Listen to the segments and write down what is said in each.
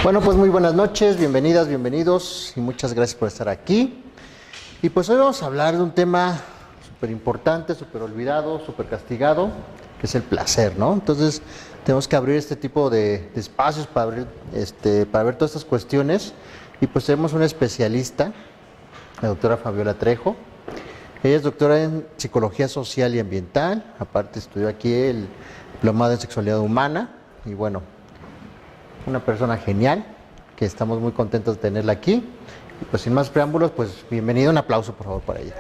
Bueno, pues muy buenas noches, bienvenidas, bienvenidos y muchas gracias por estar aquí. Y pues hoy vamos a hablar de un tema súper importante, súper olvidado, súper castigado, que es el placer, ¿no? Entonces tenemos que abrir este tipo de espacios para ver todas estas cuestiones. Y pues tenemos una especialista, la doctora Fabiola Trejo. Ella es doctora en Psicología Social y Ambiental, aparte estudió aquí el diplomado en Sexualidad Humana y bueno, una persona genial, que estamos muy contentos de tenerla aquí. Y pues sin más preámbulos, pues bienvenida, un aplauso por favor para ella.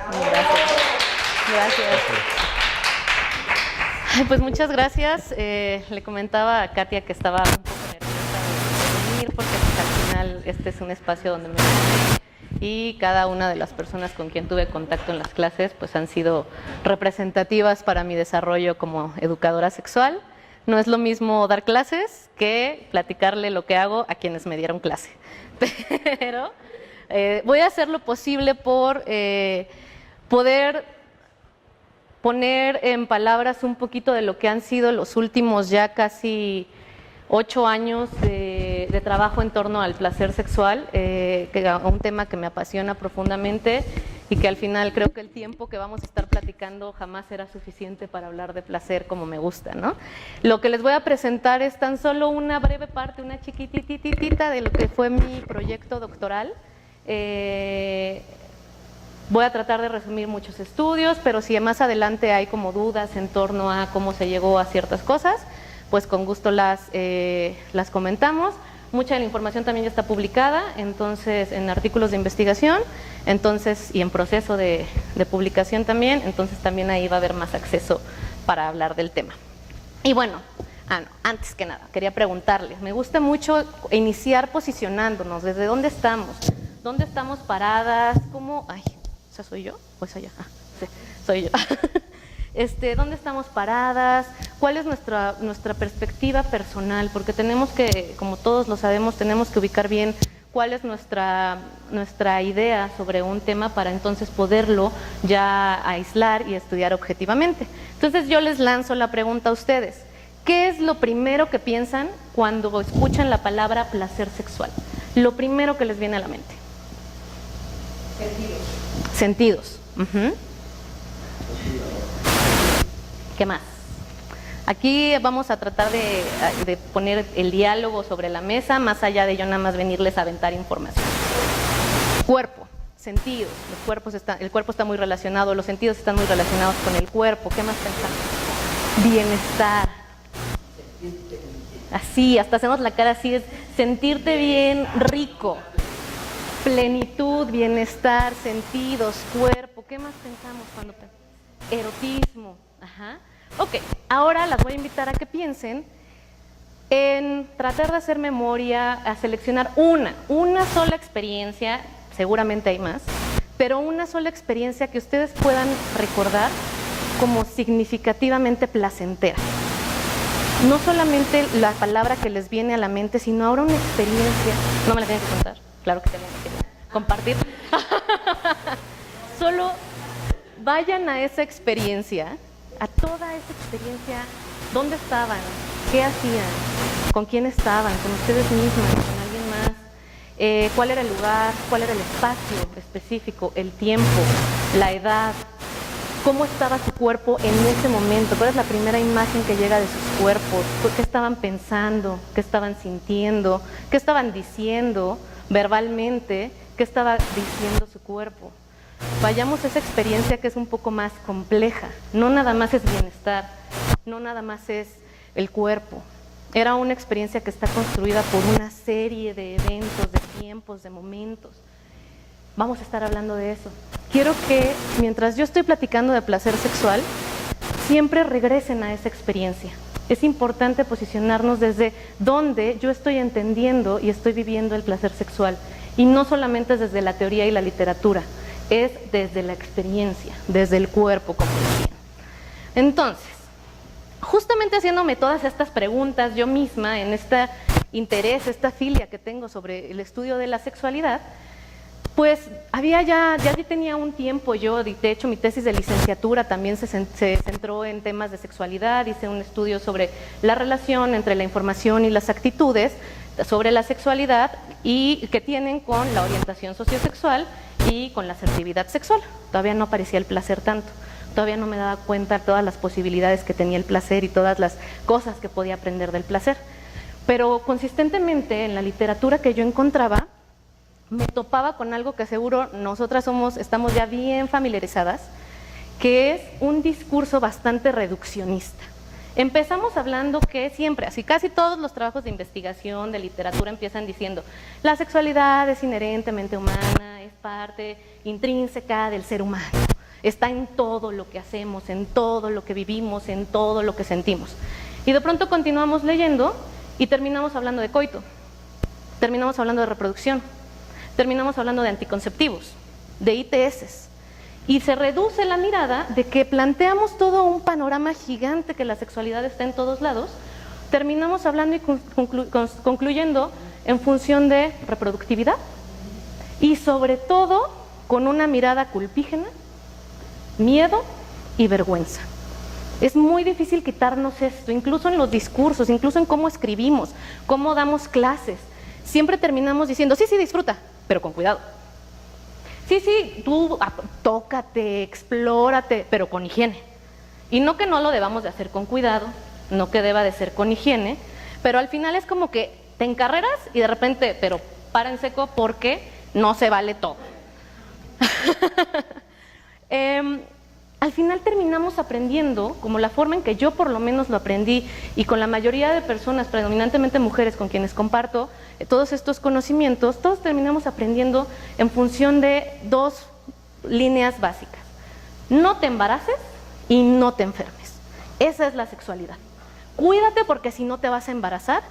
Gracias. Ay, pues muchas gracias. Le comentaba a Katia que estaba un poco nerviosa de venir porque pues, al final este es un espacio donde me y cada una de las personas con quien tuve contacto en las clases pues han sido representativas para mi desarrollo como educadora sexual. No es lo mismo dar clases que platicarle lo que hago a quienes me dieron clase. Pero voy a hacer lo posible por poder poner en palabras un poquito de lo que han sido los últimos ya casi 8 años de trabajo en torno al placer sexual, un tema que me apasiona profundamente y que al final creo que el tiempo que vamos a estar platicando jamás será suficiente para hablar de placer como me gusta, ¿no? Lo que les voy a presentar es tan solo una breve parte, una chiquititita de lo que fue mi proyecto doctoral. Voy a tratar de resumir muchos estudios, pero si más adelante hay como dudas en torno a cómo se llegó a ciertas cosas, pues con gusto las comentamos. Mucha de la información también ya está publicada, entonces en artículos de investigación, entonces y en proceso de publicación también, entonces también ahí va a haber más acceso para hablar del tema. Y bueno, antes que nada, quería preguntarles, me gusta mucho iniciar posicionándonos, ¿desde dónde estamos? ¿Dónde estamos paradas? ¿Cómo? Ay, ¿esa soy yo? ¿O esa ya? Sí, soy yo. ¿Dónde estamos paradas? ¿Cuál es nuestra perspectiva personal? Porque tenemos que, como todos lo sabemos, tenemos que ubicar bien cuál es nuestra idea sobre un tema para entonces poderlo ya aislar y estudiar objetivamente. Entonces yo les lanzo la pregunta a ustedes. ¿Qué es lo primero que piensan cuando escuchan la palabra placer sexual? Lo primero que les viene a la mente. Sentidos. ¿Qué más? Aquí vamos a tratar de poner el diálogo sobre la mesa, más allá de yo nada más venirles a aventar información. Cuerpo, sentidos, el cuerpo está muy relacionado, los sentidos están muy relacionados con el cuerpo. ¿Qué más pensamos? Bienestar. Así, hasta hacemos la cara así, es sentirte bien, rico. Plenitud, bienestar, sentidos, cuerpo. ¿Qué más pensamos cuando pensamos? Erotismo. Ajá. Ok, ahora las voy a invitar a que piensen en tratar de hacer memoria, a seleccionar una sola experiencia, seguramente hay más, pero una sola experiencia que ustedes puedan recordar como significativamente placentera. No solamente la palabra que les viene a la mente, sino ahora una experiencia. No me la tienen que contar, claro que tienen que compartir. Solo vayan a esa experiencia, a toda esa experiencia, ¿dónde estaban? ¿Qué hacían? ¿Con quién estaban? ¿Con ustedes mismas? ¿Con alguien más? ¿Cuál era el lugar? ¿Cuál era el espacio específico? ¿El tiempo? ¿La edad? ¿Cómo estaba su cuerpo en ese momento? ¿Cuál es la primera imagen que llega de sus cuerpos? ¿Qué estaban pensando? ¿Qué estaban sintiendo? ¿Qué estaban diciendo verbalmente? ¿Qué estaba diciendo su cuerpo? Vayamos a esa experiencia que es un poco más compleja. No nada más es bienestar, no nada más es el cuerpo. Era una experiencia que está construida por una serie de eventos, de tiempos, de momentos. Vamos a estar hablando de eso. Quiero que mientras yo estoy platicando de placer sexual, siempre regresen a esa experiencia. Es importante posicionarnos desde donde yo estoy entendiendo y estoy viviendo el placer sexual. Y no solamente desde la teoría y la literatura, es desde la experiencia, desde el cuerpo, como decían. Entonces, justamente haciéndome todas estas preguntas yo misma, en este interés, esta filia que tengo sobre el estudio de la sexualidad, pues ya tenía un tiempo yo, de hecho mi tesis de licenciatura también se centró en temas de sexualidad, hice un estudio sobre la relación entre la información y las actitudes, sobre la sexualidad y que tienen con la orientación sociosexual y con la asertividad sexual. Todavía no aparecía el placer tanto, todavía no me daba cuenta de todas las posibilidades que tenía el placer y todas las cosas que podía aprender del placer. Pero consistentemente en la literatura que yo encontraba, me topaba con algo que seguro nosotras estamos ya bien familiarizadas, que es un discurso bastante reduccionista. Empezamos hablando que siempre, así casi todos los trabajos de investigación, de literatura empiezan diciendo la sexualidad es inherentemente humana, es parte intrínseca del ser humano, está en todo lo que hacemos, en todo lo que vivimos, en todo lo que sentimos. Y de pronto continuamos leyendo y terminamos hablando de coito, terminamos hablando de reproducción, terminamos hablando de anticonceptivos, de ITS. Y se reduce la mirada de que planteamos todo un panorama gigante que la sexualidad está en todos lados, terminamos hablando y concluyendo en función de reproductividad y sobre todo con una mirada culpígena, miedo y vergüenza. Es muy difícil quitarnos esto, incluso en los discursos, incluso en cómo escribimos, cómo damos clases. Siempre terminamos diciendo, sí, sí, disfruta, pero con cuidado. Sí, sí, tú tócate, explórate, pero con higiene. Y no que no lo debamos de hacer con cuidado, no que deba de ser con higiene, pero al final es como que te encarreras y de repente, pero para en seco porque no se vale todo. Al final terminamos aprendiendo, como la forma en que yo por lo menos lo aprendí y con la mayoría de personas, predominantemente mujeres con quienes comparto todos estos conocimientos, todos terminamos aprendiendo en función de dos líneas básicas. No te embaraces y no te enfermes. Esa es la sexualidad. Cuídate porque si no te vas a embarazar,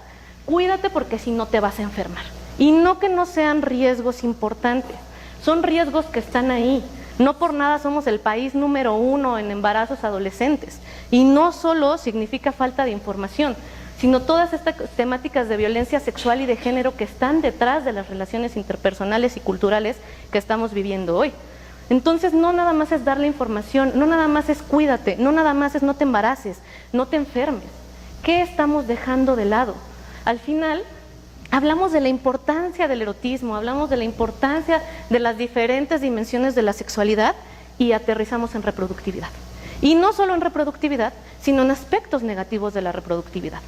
cuídate porque si no te vas a enfermar. Y no que no sean riesgos importantes, son riesgos que están ahí. No por nada somos el país número 1 en embarazos adolescentes. Y no solo significa falta de información, sino todas estas temáticas de violencia sexual y de género que están detrás de las relaciones interpersonales y culturales que estamos viviendo hoy. Entonces no nada más es darle información, no nada más es cuídate, no nada más es no te embaraces, no te enfermes. ¿Qué estamos dejando de lado? Al final hablamos de la importancia del erotismo, hablamos de la importancia de las diferentes dimensiones de la sexualidad y aterrizamos en reproductividad. Y no solo en reproductividad, sino en aspectos negativos de la reproductividad.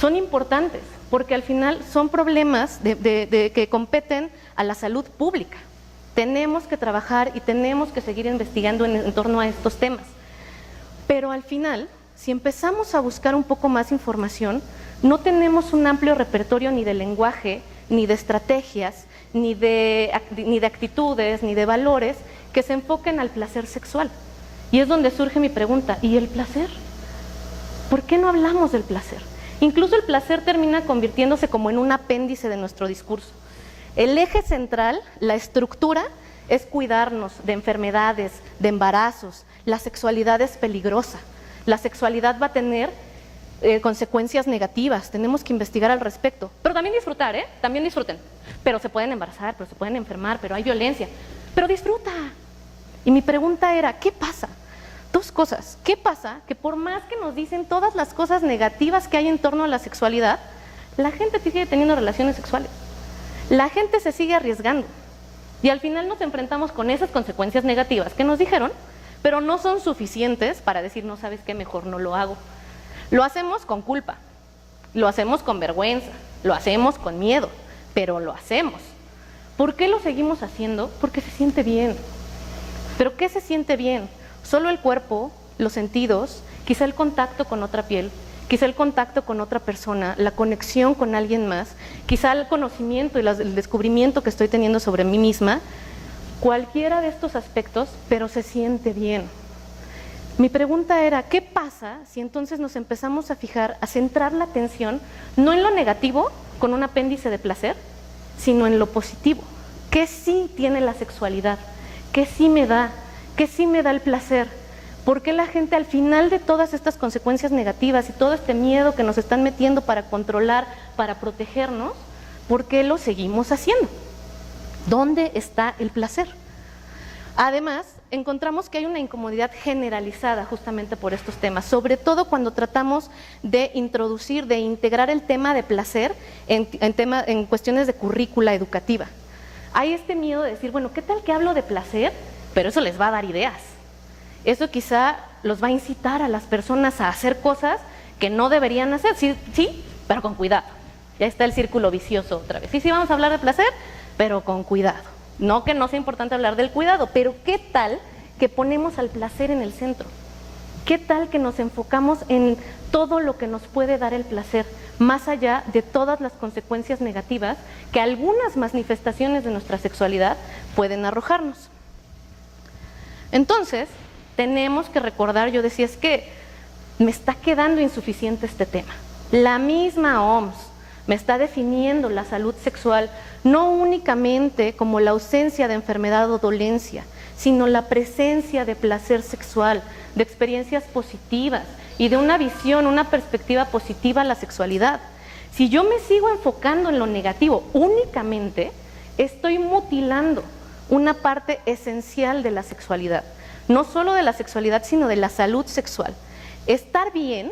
Son importantes porque al final son problemas que competen a la salud pública. Tenemos que trabajar y tenemos que seguir investigando en torno a estos temas. Pero al final, si empezamos a buscar un poco más información, no tenemos un amplio repertorio ni de lenguaje, ni de estrategias, ni de actitudes, ni de valores que se enfoquen al placer sexual. Y es donde surge mi pregunta, ¿y el placer? ¿Por qué no hablamos del placer? Incluso el placer termina convirtiéndose como en un apéndice de nuestro discurso. El eje central, la estructura, es cuidarnos de enfermedades, de embarazos. La sexualidad es peligrosa. La sexualidad va a tener consecuencias negativas, tenemos que investigar al respecto. Pero también disfrutar, también disfruten. Pero se pueden embarazar, pero se pueden enfermar, pero hay violencia. Pero disfruta. Y mi pregunta era, ¿qué pasa? Dos cosas. ¿Qué pasa? Que por más que nos dicen todas las cosas negativas que hay en torno a la sexualidad, la gente sigue teniendo relaciones sexuales. La gente se sigue arriesgando. Y al final nos enfrentamos con esas consecuencias negativas que nos dijeron, pero no son suficientes para decir, no sabes qué, mejor no lo hago. Lo hacemos con culpa, lo hacemos con vergüenza, lo hacemos con miedo, pero lo hacemos. ¿Por qué lo seguimos haciendo? Porque se siente bien. ¿Pero qué se siente bien? Solo el cuerpo, los sentidos, quizá el contacto con otra piel, quizá el contacto con otra persona, la conexión con alguien más, quizá el conocimiento y el descubrimiento que estoy teniendo sobre mí misma, cualquiera de estos aspectos, pero se siente bien. Mi pregunta era, ¿qué pasa si entonces nos empezamos a fijar, a centrar la atención, no en lo negativo, con un apéndice de placer, sino en lo positivo? ¿Qué sí tiene la sexualidad? ¿Qué sí me da? ¿Qué sí me da el placer? ¿Por qué la gente al final de todas estas consecuencias negativas y todo este miedo que nos están metiendo para controlar, para protegernos, por qué lo seguimos haciendo? ¿Dónde está el placer? Además, encontramos que hay una incomodidad generalizada justamente por estos temas, sobre todo cuando tratamos de introducir, de integrar el tema de placer en cuestiones de currícula educativa. Hay este miedo de decir, bueno, ¿qué tal que hablo de placer? Pero eso les va a dar ideas. Eso quizá los va a incitar a las personas a hacer cosas que no deberían hacer, sí, pero con cuidado. Ya está el círculo vicioso otra vez. Sí, vamos a hablar de placer, pero con cuidado. No que no sea importante hablar del cuidado, pero ¿qué tal que ponemos al placer en el centro? ¿Qué tal que nos enfocamos en todo lo que nos puede dar el placer, más allá de todas las consecuencias negativas que algunas manifestaciones de nuestra sexualidad pueden arrojarnos? Entonces, tenemos que recordar, yo decía, es que me está quedando insuficiente este tema. La misma OMS me está definiendo la salud sexual no únicamente como la ausencia de enfermedad o dolencia, sino la presencia de placer sexual, de experiencias positivas y de una visión, una perspectiva positiva a la sexualidad. Si yo me sigo enfocando en lo negativo únicamente, estoy mutilando una parte esencial de la sexualidad, no solo de la sexualidad, sino de la salud sexual. Estar bien,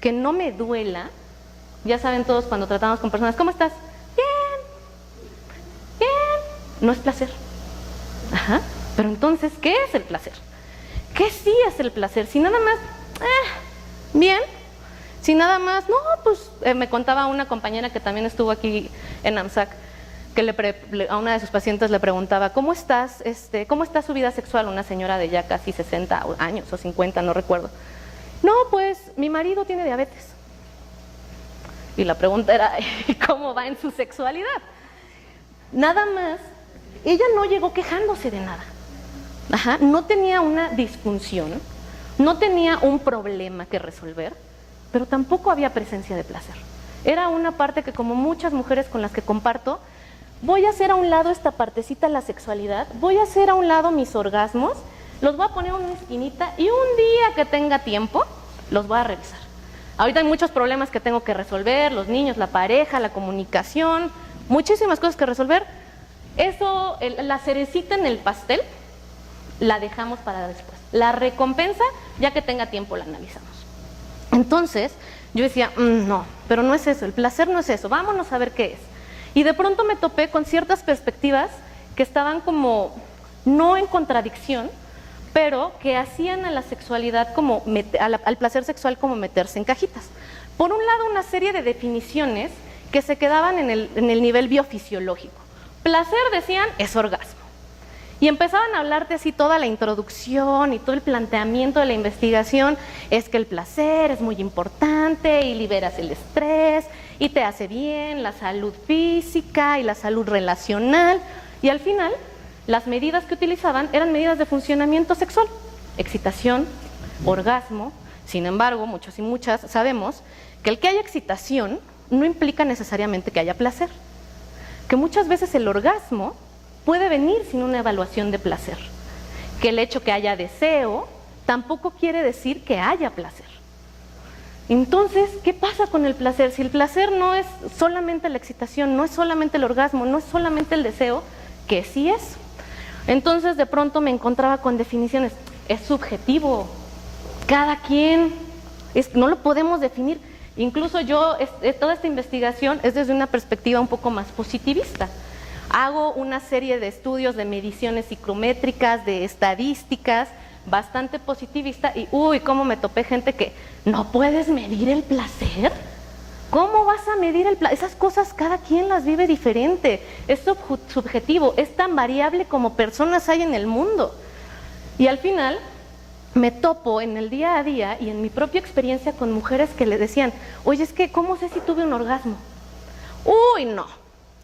que no me duela. Ya saben todos cuando tratamos con personas, ¿cómo estás? Bien, bien. No es placer. Ajá. Pero entonces, ¿qué es el placer? ¿Qué sí es el placer? Si nada más, bien. Si nada más, no, pues me contaba una compañera que también estuvo aquí en AMSAC, que a una de sus pacientes le preguntaba, ¿cómo está su vida sexual? Una señora de ya casi 60 años o 50, no recuerdo. No, pues mi marido tiene diabetes. Y la pregunta era, ¿cómo va en su sexualidad? Nada más, ella no llegó quejándose de nada. Ajá, no tenía una disfunción, no tenía un problema que resolver, pero tampoco había presencia de placer. Era una parte que, como muchas mujeres con las que comparto, voy a hacer a un lado esta partecita de la sexualidad, voy a hacer a un lado mis orgasmos, los voy a poner en una esquinita y un día que tenga tiempo, los voy a revisar. Ahorita hay muchos problemas que tengo que resolver, los niños, la pareja, la comunicación, muchísimas cosas que resolver. Eso, la cerecita en el pastel, la dejamos para después. La recompensa, ya que tenga tiempo, la analizamos. Entonces, yo decía, no, pero no es eso, el placer no es eso, vámonos a ver qué es. Y de pronto me topé con ciertas perspectivas que estaban como, no en contradicción, pero que hacían a la sexualidad como, al placer sexual como meterse en cajitas. Por un lado, una serie de definiciones que se quedaban en el nivel biofisiológico. Placer, decían, es orgasmo. Y empezaban a hablarte así toda la introducción y todo el planteamiento de la investigación, es que el placer es muy importante y liberas el estrés y te hace bien la salud física y la salud relacional. Y al final, las medidas que utilizaban eran medidas de funcionamiento sexual, excitación, orgasmo. Sin embargo, muchos y muchas sabemos que el que haya excitación no implica necesariamente que haya placer, que muchas veces el orgasmo puede venir sin una evaluación de placer, que el hecho que haya deseo tampoco quiere decir que haya placer. Entonces, ¿qué pasa con el placer? Si el placer no es solamente la excitación, no es solamente el orgasmo, no es solamente el deseo, ¿qué sí es? Entonces, de pronto me encontraba con definiciones, es subjetivo, cada quien, no lo podemos definir. Incluso yo, toda esta investigación es desde una perspectiva un poco más positivista. Hago una serie de estudios de mediciones psicométricas, de estadísticas, bastante positivista, y cómo me topé gente que, ¿no puedes medir el placer? ¿Cómo vas a medir el placer? Esas cosas cada quien las vive diferente, es subjetivo, es tan variable como personas hay en el mundo. Y al final me topo en el día a día y en mi propia experiencia con mujeres que le decían, oye, es que ¿cómo sé si tuve un orgasmo? No,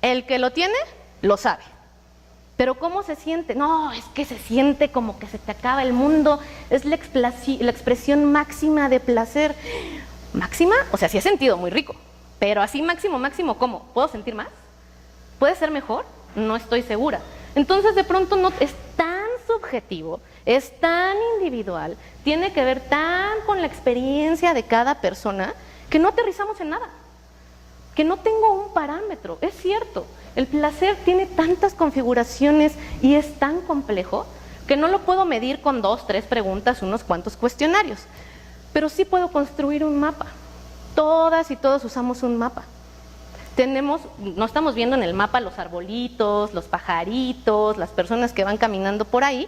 el que lo tiene, lo sabe. Pero ¿cómo se siente? No, es que se siente como que se te acaba el mundo, es la expresión máxima de placer. ¿Máxima? O sea, sí he sentido muy rico, pero así máximo, máximo, ¿cómo? ¿Puedo sentir más? ¿Puede ser mejor? No estoy segura. Entonces, de pronto, no es tan subjetivo, es tan individual, tiene que ver tan con la experiencia de cada persona, que no aterrizamos en nada, que no tengo un parámetro. Es cierto, el placer tiene tantas configuraciones y es tan complejo, que no lo puedo medir con 2, 3 preguntas, unos cuantos cuestionarios, pero sí puedo construir un mapa. Todas y todos usamos un mapa. No estamos viendo en el mapa los arbolitos, los pajaritos, las personas que van caminando por ahí,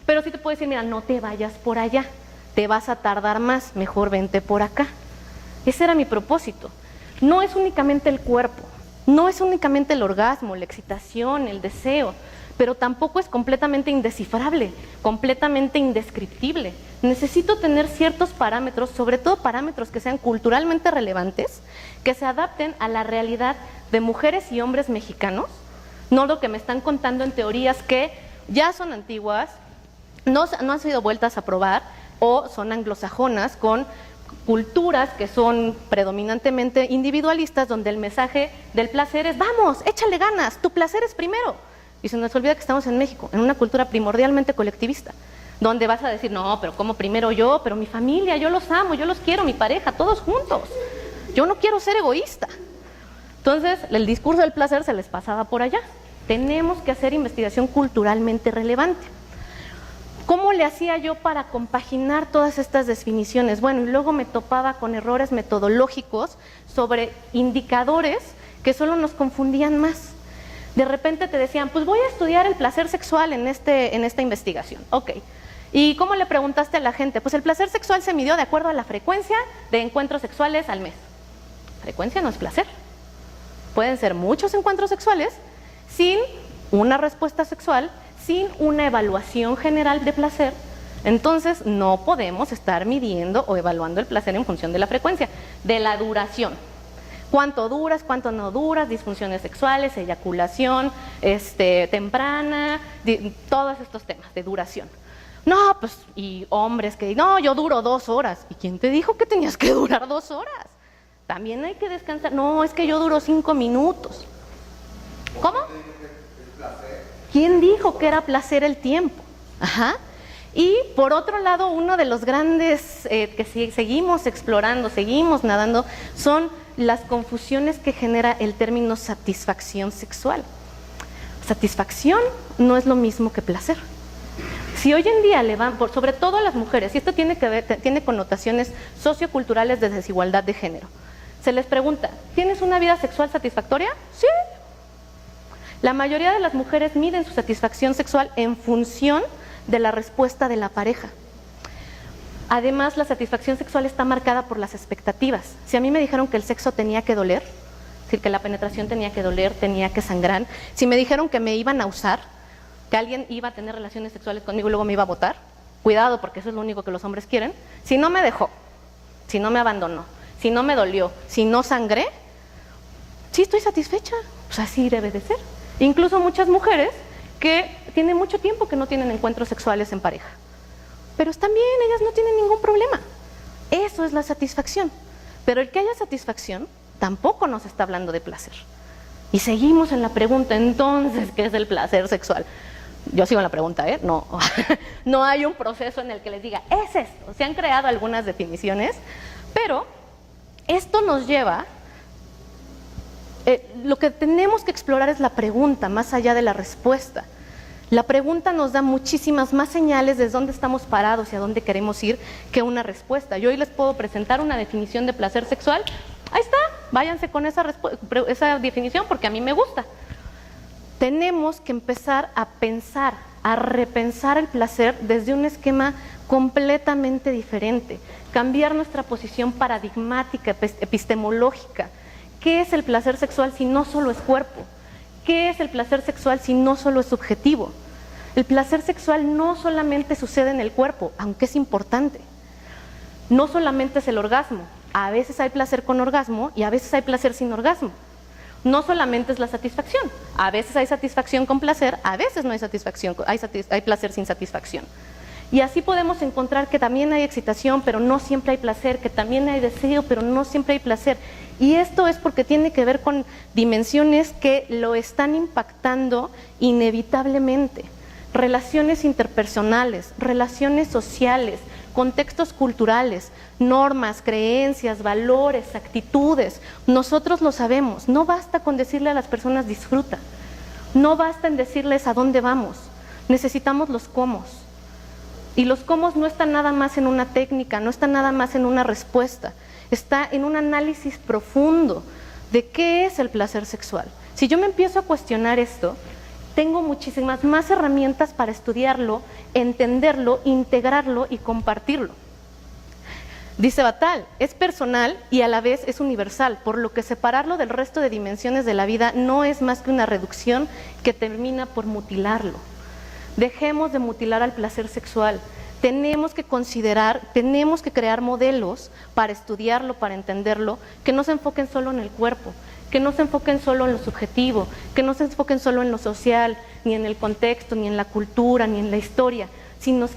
pero sí te puedo decir, mira, no te vayas por allá, te vas a tardar más, mejor vente por acá. Ese era mi propósito. No es únicamente el cuerpo, no es únicamente el orgasmo, la excitación, el deseo, pero tampoco es completamente indescifrable, completamente indescriptible. Necesito tener ciertos parámetros, sobre todo parámetros que sean culturalmente relevantes, que se adapten a la realidad de mujeres y hombres mexicanos, no lo que me están contando en teorías que ya son antiguas, no han sido vueltas a probar, o son anglosajonas con culturas que son predominantemente individualistas, donde el mensaje del placer es, vamos, échale ganas, tu placer es primero. Y se nos olvida que estamos en México, en una cultura primordialmente colectivista, donde vas a decir, no, pero ¿cómo primero yo? Pero mi familia, yo los amo, yo los quiero, mi pareja, todos juntos. Yo no quiero ser egoísta. Entonces, el discurso del placer se les pasaba por allá. Tenemos que hacer investigación culturalmente relevante. ¿Cómo le hacía yo para compaginar todas estas definiciones? Bueno, y luego me topaba con errores metodológicos sobre indicadores que solo nos confundían más. De repente te decían, pues voy a estudiar el placer sexual en esta investigación. Ok. ¿Y cómo le preguntaste a la gente? Pues el placer sexual se midió de acuerdo a la frecuencia de encuentros sexuales al mes. Frecuencia no es placer. Pueden ser muchos encuentros sexuales sin una respuesta sexual, sin una evaluación general de placer. Entonces no podemos estar midiendo o evaluando el placer en función de la frecuencia, de la duración. ¿Cuánto duras, cuánto no duras? Disfunciones sexuales, eyaculación temprana, todos estos temas de duración. No, pues, y hombres que, no, yo duro 2 horas. ¿Y quién te dijo que tenías que durar 2 horas? También hay que descansar. No, es que yo duro 5 minutos. ¿Cómo? ¿Quién dijo que era placer el tiempo? Ajá. Y por otro lado, uno de los grandes que seguimos explorando, seguimos nadando, son las confusiones que genera el término satisfacción sexual. Satisfacción no es lo mismo que placer. Si hoy en día le van, sobre todo a las mujeres, y esto tiene connotaciones socioculturales de desigualdad de género, se les pregunta, ¿tienes una vida sexual satisfactoria? Sí. La mayoría de las mujeres miden su satisfacción sexual en función de la respuesta de la pareja. Además, la satisfacción sexual está marcada por las expectativas. Si a mí me dijeron que el sexo tenía que doler, es decir, que la penetración tenía que doler, tenía que sangrar, si me dijeron que me iban a usar, que alguien iba a tener relaciones sexuales conmigo y luego me iba a botar, cuidado porque eso es lo único que los hombres quieren. Si no me dejó, si no me abandonó, si no me dolió, si no sangré, sí estoy satisfecha, pues así debe de ser. Incluso muchas mujeres que tienen mucho tiempo que no tienen encuentros sexuales en pareja, pero están bien, ellas no tienen ningún problema. Eso es la satisfacción. Pero el que haya satisfacción tampoco nos está hablando de placer. Y seguimos en la pregunta, entonces, ¿qué es el placer sexual? Yo sigo en la pregunta, no, no hay un proceso en el que les diga, es esto. Se han creado algunas definiciones, pero esto nos lleva, lo que tenemos que explorar es la pregunta, más allá de la respuesta. La pregunta nos da muchísimas más señales de dónde estamos parados y a dónde queremos ir que una respuesta. Yo hoy les puedo presentar una definición de placer sexual, ahí está, váyanse con esa definición porque a mí me gusta. Tenemos que empezar a pensar, a repensar el placer desde un esquema completamente diferente, cambiar nuestra posición paradigmática, epistemológica. ¿Qué es el placer sexual si no solo es cuerpo? ¿Qué es el placer sexual si no solo es subjetivo? El placer sexual no solamente sucede en el cuerpo, aunque es importante. No solamente es el orgasmo. A veces hay placer con orgasmo y a veces hay placer sin orgasmo. No solamente es la satisfacción. A veces hay satisfacción con placer, a veces no hay satisfacción, hay placer sin satisfacción. Y así podemos encontrar que también hay excitación, pero no siempre hay placer, que también hay deseo, pero no siempre hay placer. Y esto es porque tiene que ver con dimensiones que lo están impactando inevitablemente. Relaciones interpersonales, relaciones sociales, contextos culturales, normas, creencias, valores, actitudes. Nosotros lo sabemos. No basta con decirle a las personas disfruta. No basta en decirles a dónde vamos. necesitamos los cómo. Y los cómo no están nada más en una técnica, no están nada más en una respuesta, está en un análisis profundo de qué es el placer sexual. Si yo me empiezo a cuestionar esto, tengo muchísimas más herramientas para estudiarlo, entenderlo, integrarlo y compartirlo. Dice Batal, es personal y a la vez es universal, por lo que separarlo del resto de dimensiones de la vida no es más que una reducción que termina por mutilarlo. Dejemos de mutilar al placer sexual. Tenemos que considerar, tenemos que crear modelos para estudiarlo, para entenderlo, que no se enfoquen solo en el cuerpo, que no se enfoquen solo en lo subjetivo, que no se enfoquen solo en lo social, ni en el contexto, ni en la cultura, ni en la historia, sino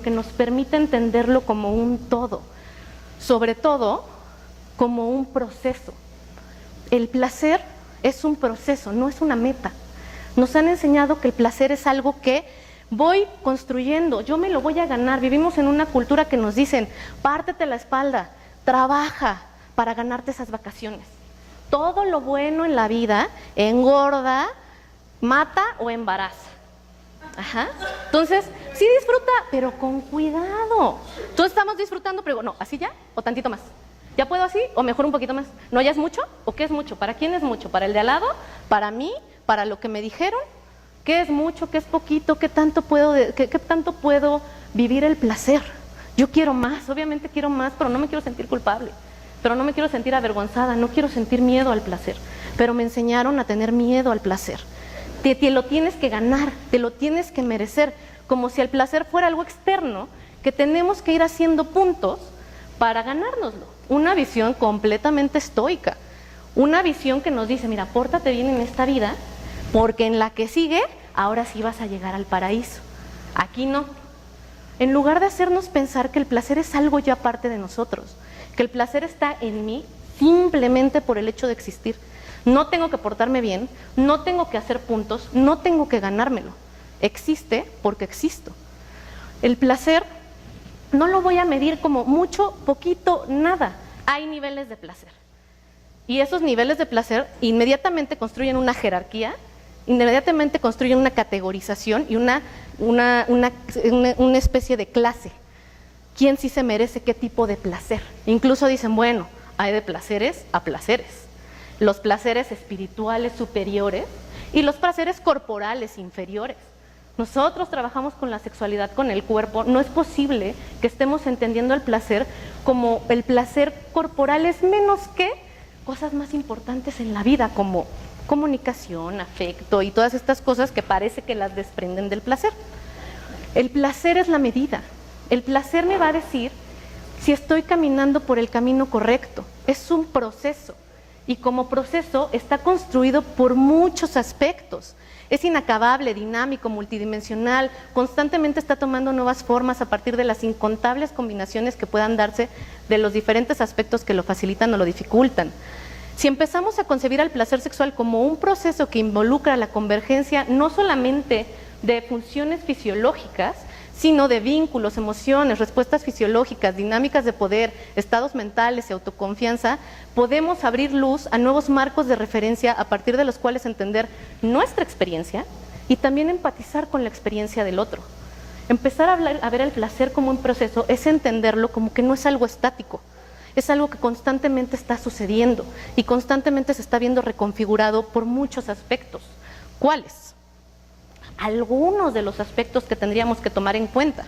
que nos permita entenderlo como un todo. Sobre todo, como un proceso. El placer es un proceso, no es una meta. Nos han enseñado que el placer es algo que voy construyendo, yo me lo voy a ganar. Vivimos en una cultura que nos dicen, pártete la espalda, trabaja para ganarte esas vacaciones. Todo lo bueno en la vida engorda, mata o embaraza. Ajá. Entonces, sí disfruta, pero con cuidado. Todos estamos disfrutando, pero no, ¿así ya? ¿O tantito más? ¿Ya puedo así? ¿O mejor un poquito más? ¿No ya es mucho? ¿O qué es mucho? ¿Para quién es mucho? ¿Para el de al lado? ¿Para mí? ¿Para lo que me dijeron? ¿Qué es mucho? ¿Qué es poquito? ¿Qué tanto puedo vivir el placer? Yo quiero más, obviamente quiero más, pero no me quiero sentir culpable. Pero no me quiero sentir avergonzada, no quiero sentir miedo al placer. Pero me enseñaron a tener miedo al placer. Te lo tienes que ganar, te lo tienes que merecer, como si el placer fuera algo externo que tenemos que ir haciendo puntos para ganárnoslo. Una visión completamente estoica, una visión que nos dice, mira, pórtate bien en esta vida, porque en la que sigue, ahora sí vas a llegar al paraíso. Aquí no. En lugar de hacernos pensar que el placer es algo ya parte de nosotros, que el placer está en mí simplemente por el hecho de existir. No tengo que portarme bien, no tengo que hacer puntos, no tengo que ganármelo. Existe porque existo. El placer no lo voy a medir como mucho, poquito, nada. Hay niveles de placer. Y esos niveles de placer inmediatamente construyen una jerarquía, inmediatamente construyen una categorización y una especie de clase. ¿Quién sí se merece qué tipo de placer? Incluso dicen, bueno, hay de placeres a placeres. Los placeres espirituales superiores y los placeres corporales inferiores. Nosotros trabajamos con la sexualidad, con el cuerpo. No es posible que estemos entendiendo el placer como el placer corporal es menos que cosas más importantes en la vida, como comunicación, afecto y todas estas cosas que parece que las desprenden del placer. El placer es la medida. El placer me va a decir si estoy caminando por el camino correcto. Es un proceso. Y como proceso está construido por muchos aspectos. Es inacabable, dinámico, multidimensional, constantemente está tomando nuevas formas a partir de las incontables combinaciones que puedan darse de los diferentes aspectos que lo facilitan o lo dificultan. Si empezamos a concebir al placer sexual como un proceso que involucra la convergencia no solamente de funciones fisiológicas, sino de vínculos, emociones, respuestas fisiológicas, dinámicas de poder, estados mentales y autoconfianza, podemos abrir luz a nuevos marcos de referencia a partir de los cuales entender nuestra experiencia y también empatizar con la experiencia del otro. Empezar a ver el placer como un proceso es entenderlo como que no es algo estático, es algo que constantemente está sucediendo y constantemente se está viendo reconfigurado por muchos aspectos. ¿Cuáles? Algunos de los aspectos que tendríamos que tomar en cuenta.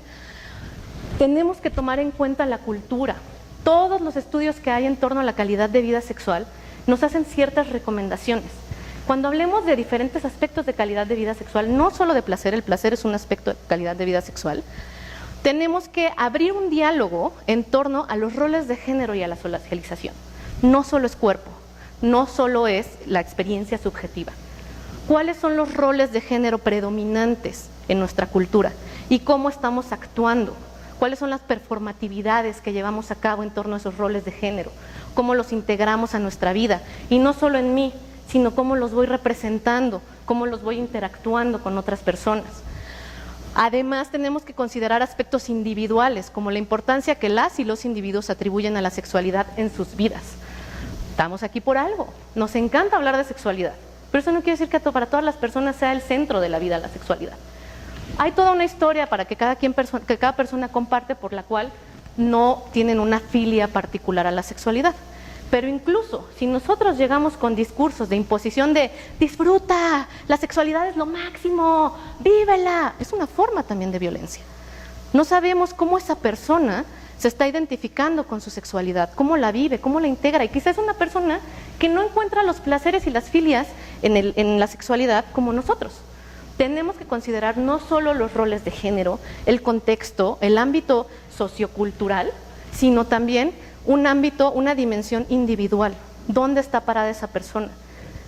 Tenemos que tomar en cuenta la cultura. Todos los estudios que hay en torno a la calidad de vida sexual nos hacen ciertas recomendaciones. Cuando hablemos de diferentes aspectos de calidad de vida sexual, no solo de placer, el placer es un aspecto de calidad de vida sexual, tenemos que abrir un diálogo en torno a los roles de género y a la socialización. No solo es cuerpo, no solo es la experiencia subjetiva. ¿Cuáles son los roles de género predominantes en nuestra cultura? ¿Y cómo estamos actuando? ¿Cuáles son las performatividades que llevamos a cabo en torno a esos roles de género? ¿Cómo los integramos a nuestra vida? Y no solo en mí, sino cómo los voy representando, cómo los voy interactuando con otras personas. Además, tenemos que considerar aspectos individuales, como la importancia que las y los individuos atribuyen a la sexualidad en sus vidas. Estamos aquí por algo, nos encanta hablar de sexualidad. Pero eso no quiere decir que para todas las personas sea el centro de la vida la sexualidad. Hay toda una historia para que cada persona comparte por la cual no tienen una filia particular a la sexualidad. Pero incluso si nosotros llegamos con discursos de imposición de disfruta, la sexualidad es lo máximo, vívela, es una forma también de violencia. No sabemos cómo esa persona se está identificando con su sexualidad, cómo la vive, cómo la integra, y quizás es una persona que no encuentra los placeres y las filias en la sexualidad como nosotros. Tenemos que considerar no solo los roles de género, el contexto, el ámbito sociocultural, sino también un ámbito, una dimensión individual. ¿Dónde está parada esa persona?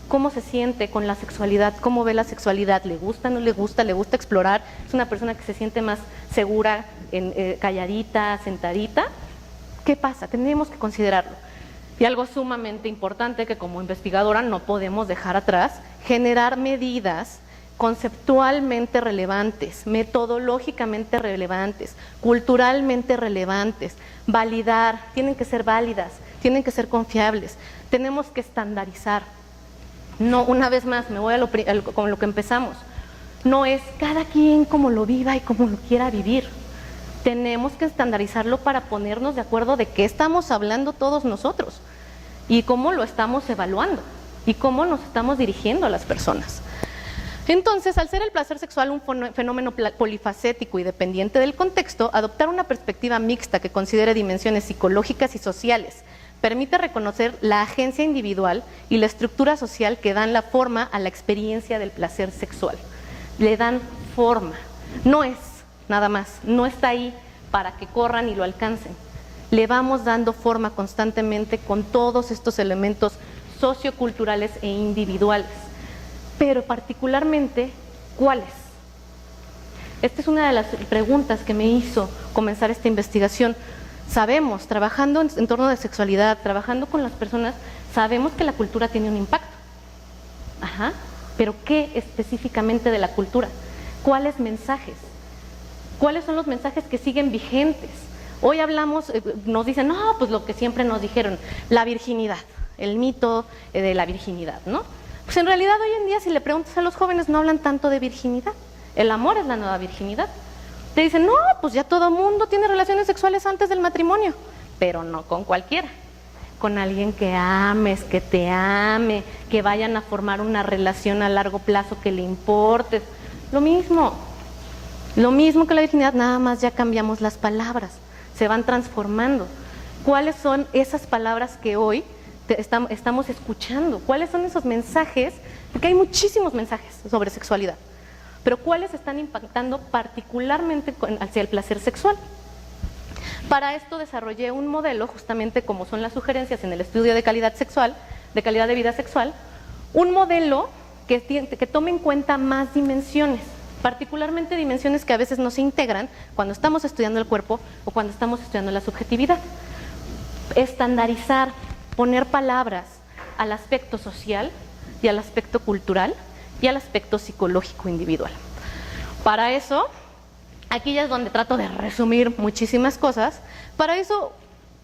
¿Cómo se siente con la sexualidad? ¿Cómo ve la sexualidad? ¿Le gusta, no le gusta? ¿Le gusta explorar? ¿Es una persona que se siente más segura, calladita, sentadita? ¿Qué pasa? Tenemos que considerarlo. Y algo sumamente importante que como investigadora no podemos dejar atrás, generar medidas conceptualmente relevantes, metodológicamente relevantes, culturalmente relevantes, validar, tienen que ser válidas, tienen que ser confiables, tenemos que estandarizar. No, una vez más, me voy con lo que empezamos, no es cada quien como lo viva y como lo quiera vivir. Tenemos que estandarizarlo para ponernos de acuerdo de qué estamos hablando todos nosotros y cómo lo estamos evaluando y cómo nos estamos dirigiendo a las personas. Entonces, al ser el placer sexual un fenómeno polifacético y dependiente del contexto, adoptar una perspectiva mixta que considere dimensiones psicológicas y sociales permite reconocer la agencia individual y la estructura social que dan la forma a la experiencia del placer sexual. Le dan forma, no es nada más, no está ahí para que corran y lo alcancen. Le vamos dando forma constantemente con todos estos elementos socioculturales e individuales. Pero particularmente, ¿cuáles? Esta es una de las preguntas que me hizo comenzar esta investigación. Sabemos, trabajando en torno de sexualidad, trabajando con las personas, sabemos que la cultura tiene un impacto. Ajá, pero ¿qué específicamente de la cultura? ¿Cuáles mensajes? ¿Cuáles son los mensajes que siguen vigentes? Hoy hablamos, nos dicen, no, pues lo que siempre nos dijeron, la virginidad, el mito de la virginidad, ¿no? Pues en realidad hoy en día si le preguntas a los jóvenes no hablan tanto de virginidad, el amor es la nueva virginidad. Te dicen, no, pues ya todo mundo tiene relaciones sexuales antes del matrimonio, pero no con cualquiera, con alguien que ames, que te ame, que vayan a formar una relación a largo plazo que le importes. Lo mismo que la virginidad, nada más ya cambiamos las palabras, se van transformando. ¿Cuáles son esas palabras que hoy estamos escuchando? ¿Cuáles son esos mensajes? Porque hay muchísimos mensajes sobre sexualidad, pero ¿cuáles están impactando particularmente hacia el placer sexual? Para esto desarrollé un modelo, justamente como son las sugerencias en el estudio de calidad sexual, de calidad de vida sexual, un modelo que tome en cuenta más dimensiones, particularmente dimensiones que a veces no se integran cuando estamos estudiando el cuerpo o cuando estamos estudiando la subjetividad. Estandarizar, poner palabras al aspecto social y al aspecto cultural y al aspecto psicológico individual. Para eso, aquí ya es donde trato de resumir muchísimas cosas. Para eso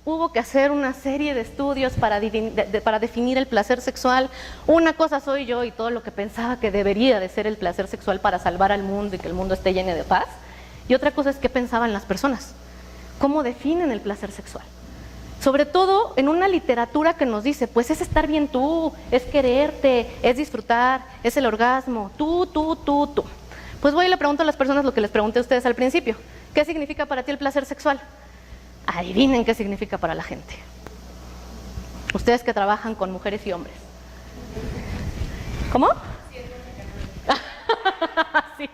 hubo que hacer una serie de estudios para definir el placer sexual. Una cosa soy yo y todo lo que pensaba que debería de ser el placer sexual para salvar al mundo y que el mundo esté lleno de paz. Y otra cosa es qué pensaban las personas, cómo definen el placer sexual. Sobre todo en una literatura que nos dice, pues es estar bien tú, es quererte, es disfrutar, es el orgasmo, tú. Pues voy y le pregunto a las personas lo que les pregunté a ustedes al principio. ¿Qué significa para ti el placer sexual? Adivinen qué significa para la gente. Ustedes que trabajan con mujeres y hombres. ¿Cómo? Sí.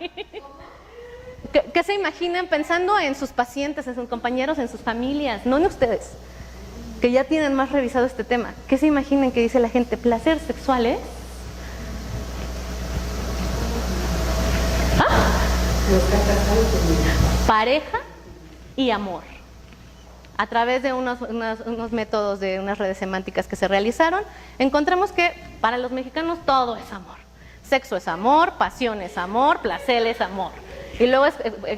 ¿Qué se imaginan pensando en sus pacientes, en sus compañeros, en sus familias? No en ustedes, que ya tienen más revisado este tema. ¿Qué se imaginan que dice la gente? Placer sexual es... pareja y amor. A través de unos métodos de unas redes semánticas que se realizaron, encontramos que para los mexicanos todo es amor. Sexo es amor, pasión es amor, placer es amor. Y luego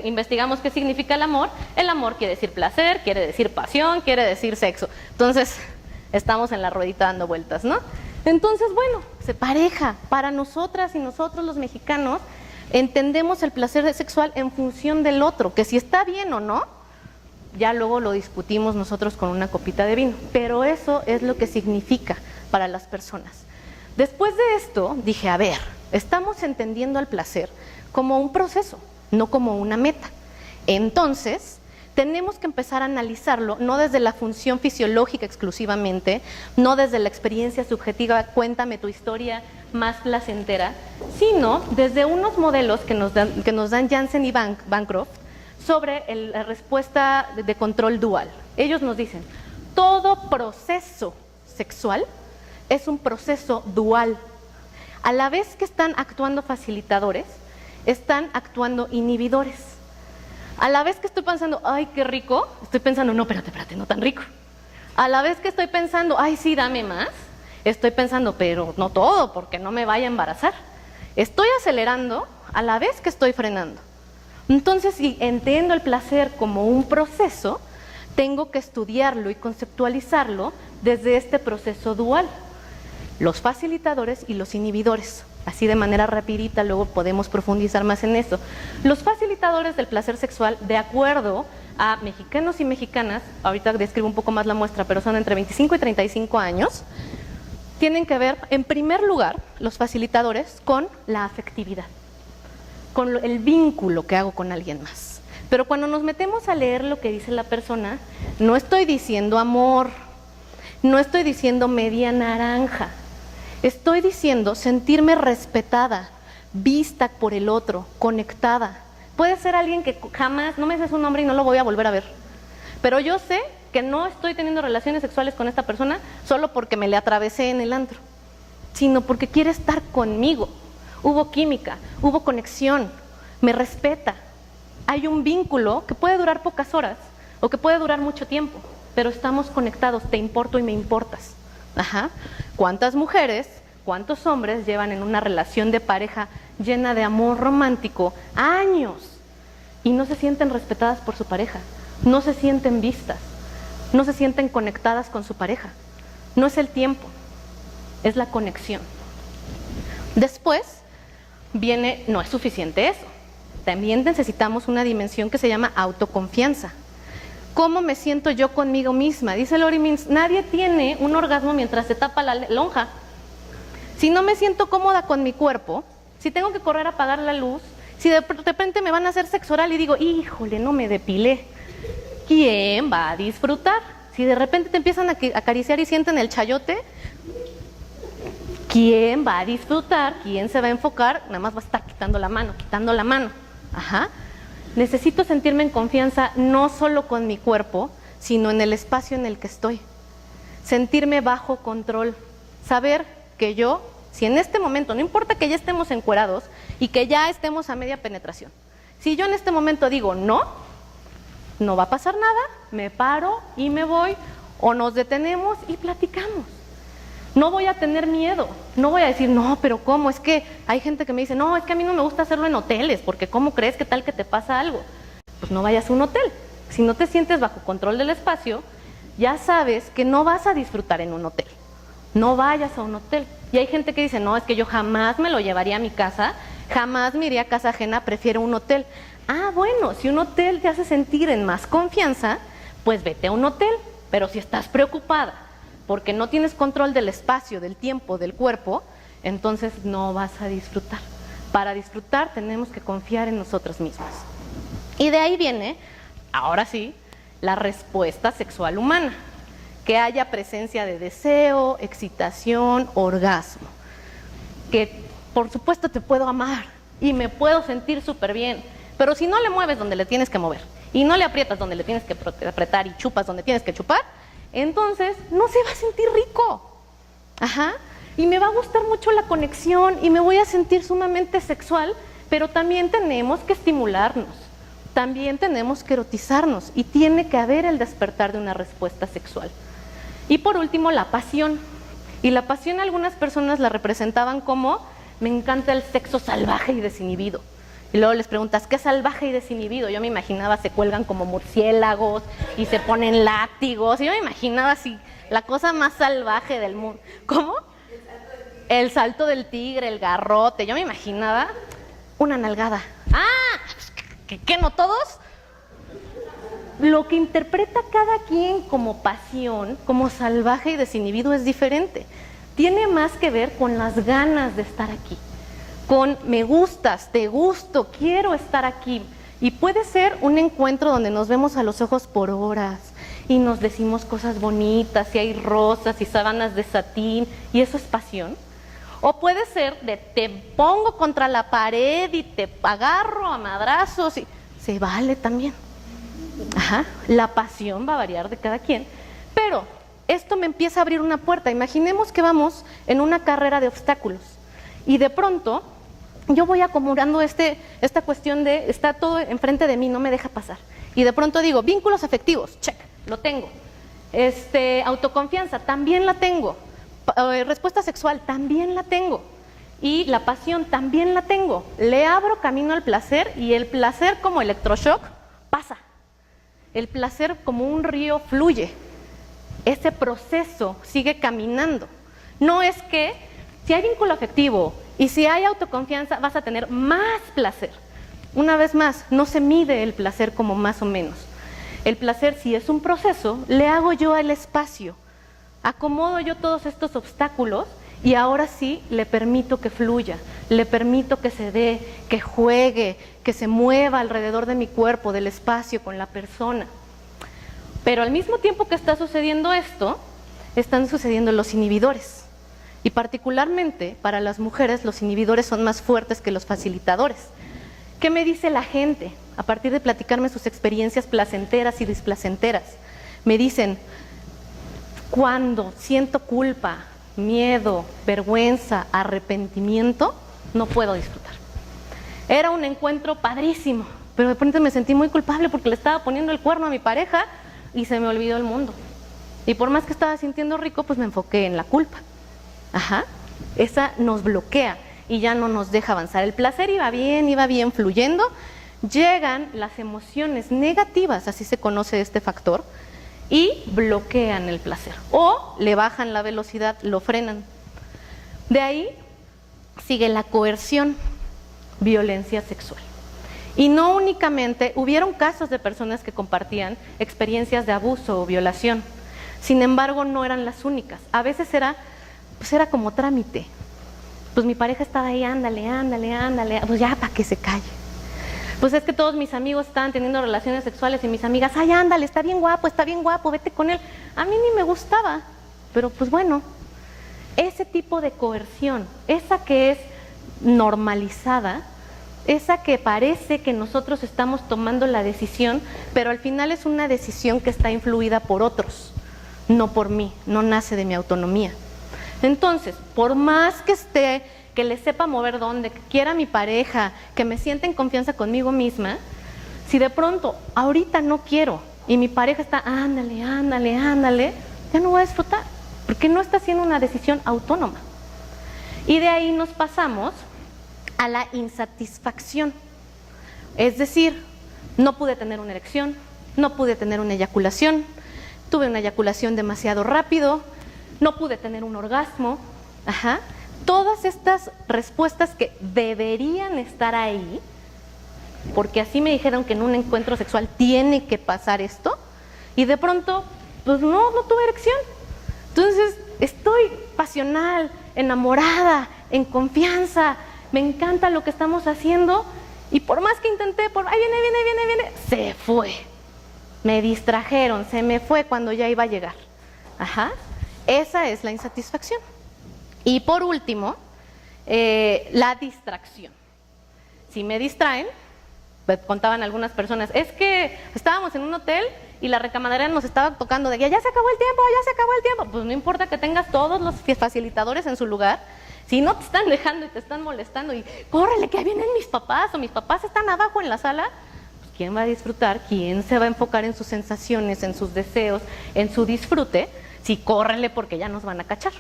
investigamos qué significa el amor. El amor quiere decir placer, quiere decir pasión, quiere decir sexo. Entonces, estamos en la ruedita dando vueltas, ¿no? Entonces, bueno, se pareja. Para nosotras y nosotros los mexicanos, Entendemos el placer sexual en función del otro, que si está bien o no, ya luego lo discutimos nosotros con una copita de vino, pero eso es lo que significa para las personas. Después de esto, dije, a ver, estamos entendiendo al placer como un proceso, no como una meta. Entonces, tenemos que empezar a analizarlo, no desde la función fisiológica exclusivamente, no desde la experiencia subjetiva, cuéntame tu historia más placentera, sino desde unos modelos que nos dan Janssen y Bancroft sobre la respuesta de control dual. Ellos nos dicen, todo proceso sexual es un proceso dual. A la vez que están actuando facilitadores, están actuando inhibidores. A la vez que estoy pensando, ay, qué rico, estoy pensando, no, espérate, no tan rico. A la vez que estoy pensando, ay, sí, dame más, estoy pensando, pero no todo, porque no me vaya a embarazar. Estoy acelerando a la vez que estoy frenando. Entonces, si entiendo el placer como un proceso, tengo que estudiarlo y conceptualizarlo desde este proceso dual. Los facilitadores y los inhibidores. Así de manera rapidita, luego podemos profundizar más en eso. Los facilitadores del placer sexual, de acuerdo a mexicanos y mexicanas, ahorita describo un poco más la muestra, pero son entre 25 y 35 años, tienen que ver, en primer lugar, los facilitadores con la afectividad, con el vínculo que hago con alguien más. Pero cuando nos metemos a leer lo que dice la persona, no estoy diciendo amor, no estoy diciendo media naranja, estoy diciendo sentirme respetada, vista por el otro, conectada. Puede ser alguien que jamás, no me sé su nombre y no lo voy a volver a ver, pero yo sé que no estoy teniendo relaciones sexuales con esta persona solo porque me le atravesé en el antro, sino porque quiere estar conmigo. Hubo química, hubo conexión, me respeta. Hay un vínculo que puede durar pocas horas o que puede durar mucho tiempo, pero estamos conectados, te importo y me importas. Ajá. ¿Cuántas mujeres, cuántos hombres llevan en una relación de pareja llena de amor romántico años y no se sienten respetadas por su pareja, no se sienten vistas, no se sienten conectadas con su pareja? No es el tiempo, es la conexión. Después viene, no es suficiente eso, también necesitamos una dimensión que se llama autoconfianza. ¿Cómo me siento yo conmigo misma? Dice Lori Mintz, nadie tiene un orgasmo mientras se tapa la lonja. Si no me siento cómoda con mi cuerpo, si tengo que correr a apagar la luz, si de repente me van a hacer sexo oral y digo, híjole, no me depilé, ¿quién va a disfrutar? Si de repente te empiezan a acariciar y sienten el chayote, ¿quién va a disfrutar? ¿Quién se va a enfocar? Nada más va a estar quitando la mano. Ajá. Necesito sentirme en confianza no solo con mi cuerpo, sino en el espacio en el que estoy. Sentirme bajo control. Saber que yo, si en este momento, no importa que ya estemos encuerados y que ya estemos a media penetración, si yo en este momento digo no, no va a pasar nada, me paro y me voy, o nos detenemos y platicamos. No voy a tener miedo, no voy a decir, no, pero ¿cómo? Es que hay gente que me dice, no, es que a mí no me gusta hacerlo en hoteles, porque ¿cómo crees que tal que te pasa algo? Pues no vayas a un hotel. Si no te sientes bajo control del espacio, ya sabes que no vas a disfrutar en un hotel. No vayas a un hotel. Y hay gente que dice, no, es que yo jamás me lo llevaría a mi casa, jamás me iría a casa ajena, prefiero un hotel. Ah, bueno, si un hotel te hace sentir en más confianza, pues vete a un hotel. Pero si estás preocupada porque no tienes control del espacio, del tiempo, del cuerpo, entonces no vas a disfrutar. Para disfrutar tenemos que confiar en nosotros mismos. Y de ahí viene, ahora sí, la respuesta sexual humana. Que haya presencia de deseo, excitación, orgasmo. Que por supuesto te puedo amar y me puedo sentir súper bien, pero si no le mueves donde le tienes que mover y no le aprietas donde le tienes que apretar y chupas donde tienes que chupar, entonces no se va a sentir rico. Ajá. Y me va a gustar mucho la conexión y me voy a sentir sumamente sexual, pero también tenemos que estimularnos, también tenemos que erotizarnos y tiene que haber el despertar de una respuesta sexual. Y por último, la pasión. Y la pasión algunas personas la representaban como, me encanta el sexo salvaje y desinhibido. Y luego les preguntas, ¿qué es salvaje y desinhibido? Yo me imaginaba se cuelgan como murciélagos y se ponen látigos. Y yo me imaginaba así, la cosa más salvaje del mundo. ¿Cómo? El salto del tigre, el garrote. Yo me imaginaba una nalgada. ¿Qué no todos? Lo que interpreta cada quien como pasión, como salvaje y desinhibido es diferente. Tiene más que ver con las ganas de estar aquí, con me gustas, te gusto, quiero estar aquí. Y puede ser un encuentro donde nos vemos a los ojos por horas y nos decimos cosas bonitas, y hay rosas y sábanas de satín, y eso es pasión. O puede ser de te pongo contra la pared y te agarro a madrazos, y se vale también. La pasión va a variar de cada quien, pero esto me empieza a abrir una puerta. Imaginemos que vamos en una carrera de obstáculos y de pronto yo voy acumulando esta cuestión de está todo enfrente de mí, no me deja pasar. Y de pronto digo, vínculos afectivos, check, lo tengo. Autoconfianza, también la tengo. Respuesta sexual, también la tengo. Y la pasión, también la tengo. Le abro camino al placer y el placer como electroshock pasa. El placer como un río fluye. Ese proceso sigue caminando. No es que si hay vínculo afectivo y si hay autoconfianza vas a tener más placer. Una vez más, no se mide el placer como más o menos. El placer, si es un proceso, le hago yo el espacio. Acomodo yo todos estos obstáculos y ahora sí le permito que fluya, le permito que se dé, que juegue, que se mueva alrededor de mi cuerpo, del espacio, con la persona. Pero al mismo tiempo que está sucediendo esto, están sucediendo los inhibidores. Y particularmente para las mujeres los inhibidores son más fuertes que los facilitadores. ¿Qué me dice la gente a partir de platicarme sus experiencias placenteras y displacenteras? Me dicen, cuando siento culpa, miedo, vergüenza, arrepentimiento, no puedo disfrutar. Era un encuentro padrísimo, pero de pronto me sentí muy culpable porque le estaba poniendo el cuerno a mi pareja y se me olvidó el mundo. Y por más que estaba sintiendo rico, pues me enfoqué en la culpa. Esa nos bloquea y ya no nos deja avanzar. El placer iba bien fluyendo. Llegan las emociones negativas, así se conoce este factor, y bloquean el placer. O le bajan la velocidad, lo frenan. De ahí sigue la coerción, violencia sexual. Y no únicamente, hubieron casos de personas que compartían experiencias de abuso o violación. Sin embargo, no eran las únicas. A veces era como trámite. Pues mi pareja estaba ahí, ándale, pues ya para que se calle. Pues es que todos mis amigos estaban teniendo relaciones sexuales y mis amigas, ay, ándale, está bien guapo, vete con él. A mí ni me gustaba, pero pues bueno, ese tipo de coerción, esa que es normalizada, esa que parece que nosotros estamos tomando la decisión, pero al final es una decisión que está influida por otros, no por mí, no nace de mi autonomía. Entonces, por más que le sepa mover dónde, que quiera a mi pareja, que me sienta en confianza conmigo misma, si de pronto ahorita no quiero y mi pareja está ándale, ya no voy a disfrutar, porque no está haciendo una decisión autónoma. Y de ahí nos pasamos a la insatisfacción. Es decir, no pude tener una erección, no pude tener una eyaculación, tuve una eyaculación demasiado rápido, no pude tener un orgasmo. Todas estas respuestas que deberían estar ahí, porque así me dijeron que en un encuentro sexual tiene que pasar esto, y de pronto, pues no tuve erección. Entonces, estoy pasional, enamorada, en confianza, me encanta lo que estamos haciendo, y por más que intenté, ahí viene, se fue. Me distrajeron, se me fue cuando ya iba a llegar. Esa es la insatisfacción. Y por último, la distracción. Si me distraen, pues contaban algunas personas, es que estábamos en un hotel y la recamadera nos estaba tocando de ya se acabó el tiempo. Pues no importa que tengas todos los facilitadores en su lugar, si no te están dejando y te están molestando y córrele que ahí vienen mis papás o mis papás están abajo en la sala, pues ¿quién va a disfrutar? ¿Quién se va a enfocar en sus sensaciones, en sus deseos, en su disfrute? Si córrele porque ya nos van a cachar.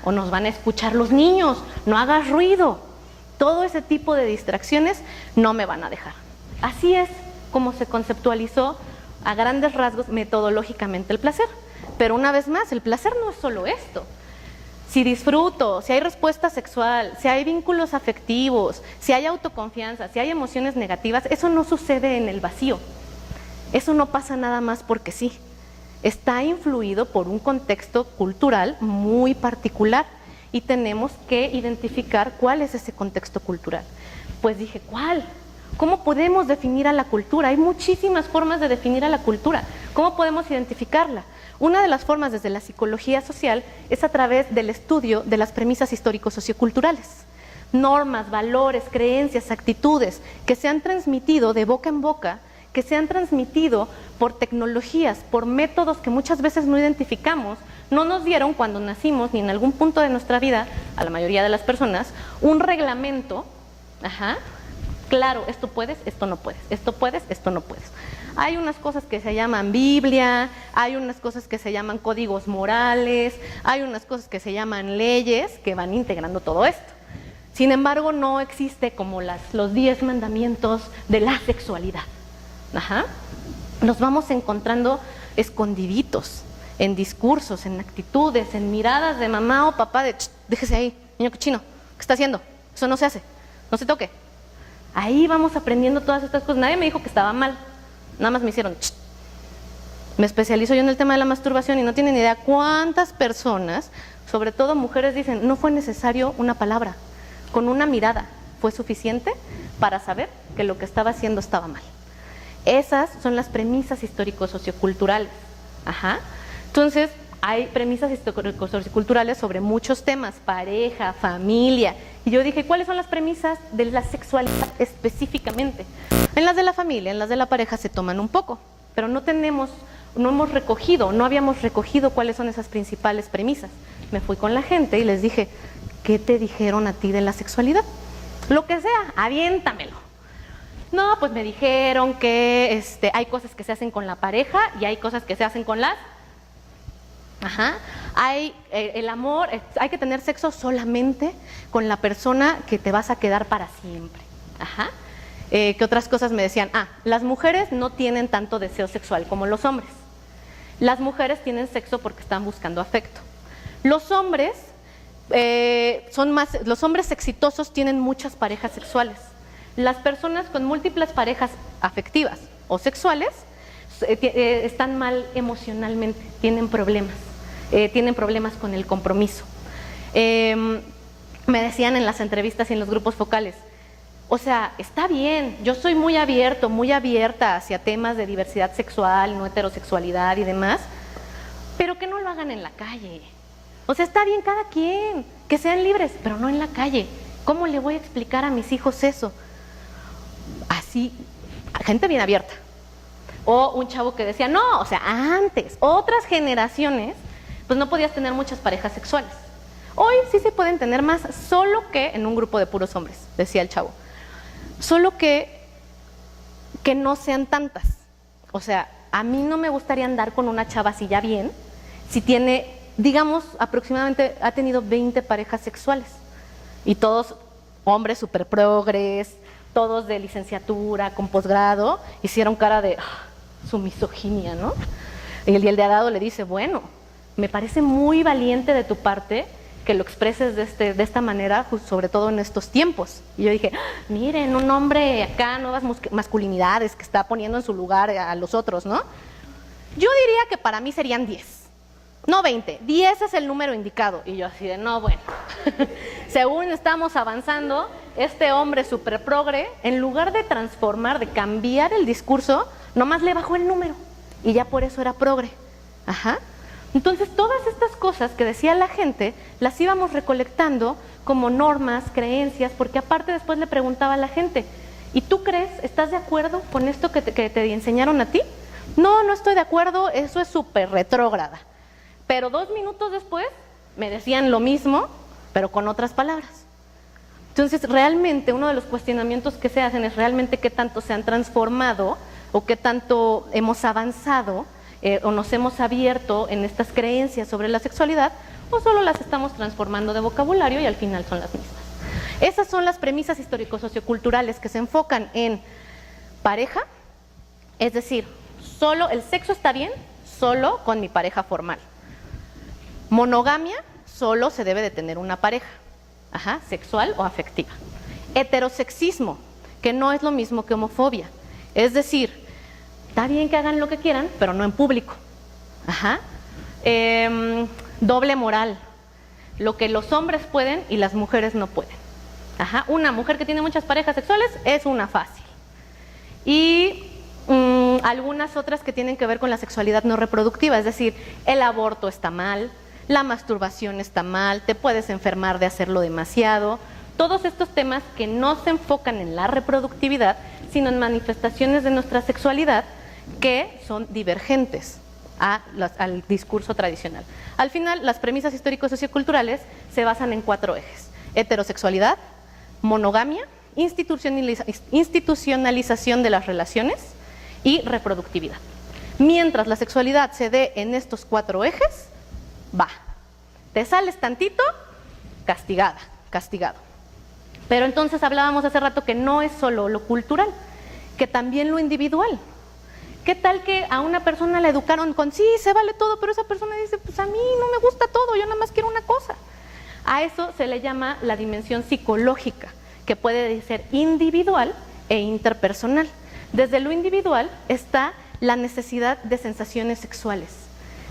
O nos van a escuchar los niños, no hagas ruido. Todo ese tipo de distracciones no me van a dejar. Así es como se conceptualizó a grandes rasgos metodológicamente el placer. Pero una vez más, el placer no es solo esto. Si disfruto, si hay respuesta sexual, si hay vínculos afectivos, si hay autoconfianza, si hay emociones negativas, eso no sucede en el vacío. Eso no pasa nada más porque sí. Está influido por un contexto cultural muy particular y tenemos que identificar cuál es ese contexto cultural. Pues dije, ¿cuál? ¿Cómo podemos definir a la cultura? Hay muchísimas formas de definir a la cultura. ¿Cómo podemos identificarla? Una de las formas desde la psicología social es a través del estudio de las premisas histórico-socioculturales. Normas, valores, creencias, actitudes que se han transmitido de boca en boca, que se han transmitido por tecnologías, por métodos que muchas veces no identificamos, no nos dieron cuando nacimos ni en algún punto de nuestra vida, a la mayoría de las personas, un reglamento, claro, esto puedes, esto no puedes, esto puedes, esto no puedes. Hay unas cosas que se llaman Biblia, hay unas cosas que se llaman códigos morales, hay unas cosas que se llaman leyes que van integrando todo esto. Sin embargo, no existe como los 10 mandamientos de la sexualidad. Los vamos encontrando escondiditos en discursos, en actitudes, en miradas de mamá o papá de déjese ahí, niño cochino, ¿qué está haciendo? Eso no se hace, no se toque. Ahí vamos aprendiendo todas estas cosas. Nadie me dijo que estaba mal, nada más me hicieron Me especializo yo en el tema de la masturbación y no tienen idea cuántas personas, sobre todo mujeres, dicen, no fue necesario una palabra, con una mirada fue suficiente para saber que lo que estaba haciendo estaba mal. Esas son las premisas histórico-socioculturales. Entonces, hay premisas histórico-socioculturales sobre muchos temas, pareja, familia. Y yo dije, ¿cuáles son las premisas de la sexualidad específicamente? En las de la familia, en las de la pareja se toman un poco, pero no habíamos recogido cuáles son esas principales premisas. Me fui con la gente y les dije, ¿qué te dijeron a ti de la sexualidad? Lo que sea, aviéntamelo. No, pues me dijeron que hay cosas que se hacen con la pareja y hay cosas que se hacen con las... Hay el amor, hay que tener sexo solamente con la persona que te vas a quedar para siempre. ¿Qué otras cosas me decían? Las mujeres no tienen tanto deseo sexual como los hombres. Las mujeres tienen sexo porque están buscando afecto. Los hombres los hombres exitosos tienen muchas parejas sexuales. Las personas con múltiples parejas afectivas o sexuales están mal emocionalmente, tienen problemas con el compromiso. Me decían en las entrevistas y en los grupos focales, o sea, está bien, yo soy muy abierto, muy abierta hacia temas de diversidad sexual, no heterosexualidad y demás, pero que no lo hagan en la calle. O sea, está bien cada quien, que sean libres, pero no en la calle. ¿Cómo le voy a explicar a mis hijos eso? Así, gente bien abierta. O un chavo que decía, no, o sea, antes, otras generaciones, pues no podías tener muchas parejas sexuales. Hoy sí se pueden tener más, solo que en un grupo de puros hombres, decía el chavo. Solo que no sean tantas. O sea, a mí no me gustaría andar con una chava así ya bien, si tiene, digamos, aproximadamente ha tenido 20 parejas sexuales. Y todos hombres súper progres, todos de licenciatura, con posgrado, hicieron cara de su misoginia, ¿no? Y el de al lado le dice, bueno, me parece muy valiente de tu parte que lo expreses de esta manera, sobre todo en estos tiempos. Y yo dije, miren, un hombre acá, nuevas masculinidades que está poniendo en su lugar a los otros, ¿no? Yo diría que para mí serían 10. No 20, 10 es el número indicado. Y yo así de, no, bueno, según estamos avanzando, este hombre súper progre, en lugar de transformar, de cambiar el discurso, nomás le bajó el número. Y ya por eso era progre. Entonces, todas estas cosas que decía la gente, las íbamos recolectando como normas, creencias, porque aparte después le preguntaba a la gente, ¿y tú crees, estás de acuerdo con esto que te enseñaron a ti? No, no estoy de acuerdo, eso es súper retrógrada. Pero 2 minutos después me decían lo mismo, pero con otras palabras. Entonces, realmente uno de los cuestionamientos que se hacen es realmente qué tanto se han transformado o qué tanto hemos avanzado o nos hemos abierto en estas creencias sobre la sexualidad, o solo las estamos transformando de vocabulario y al final son las mismas. Esas son las premisas histórico-socioculturales que se enfocan en pareja, es decir, solo el sexo está bien, solo con mi pareja formal. Monogamia, solo se debe de tener una pareja, sexual o afectiva. Heterosexismo, que no es lo mismo que homofobia. Es decir, está bien que hagan lo que quieran, pero no en público. Doble moral, lo que los hombres pueden y las mujeres no pueden. Una mujer que tiene muchas parejas sexuales es una fácil. Y algunas otras que tienen que ver con la sexualidad no reproductiva, es decir, el aborto está mal, la masturbación está mal, te puedes enfermar de hacerlo demasiado. Todos estos temas que no se enfocan en la reproductividad, sino en manifestaciones de nuestra sexualidad que son divergentes al discurso tradicional. Al final, las premisas histórico-socioculturales se basan en 4 ejes: heterosexualidad, monogamia, institucionalización de las relaciones y reproductividad. Mientras la sexualidad se dé en estos 4 ejes, te sales tantito, castigada, castigado. Pero entonces hablábamos hace rato que no es solo lo cultural, que también lo individual. ¿Qué tal que a una persona la educaron con sí, se vale todo, pero esa persona dice, pues a mí no me gusta todo, yo nada más quiero una cosa? A eso se le llama la dimensión psicológica, que puede ser individual e interpersonal. Desde lo individual está la necesidad de sensaciones sexuales,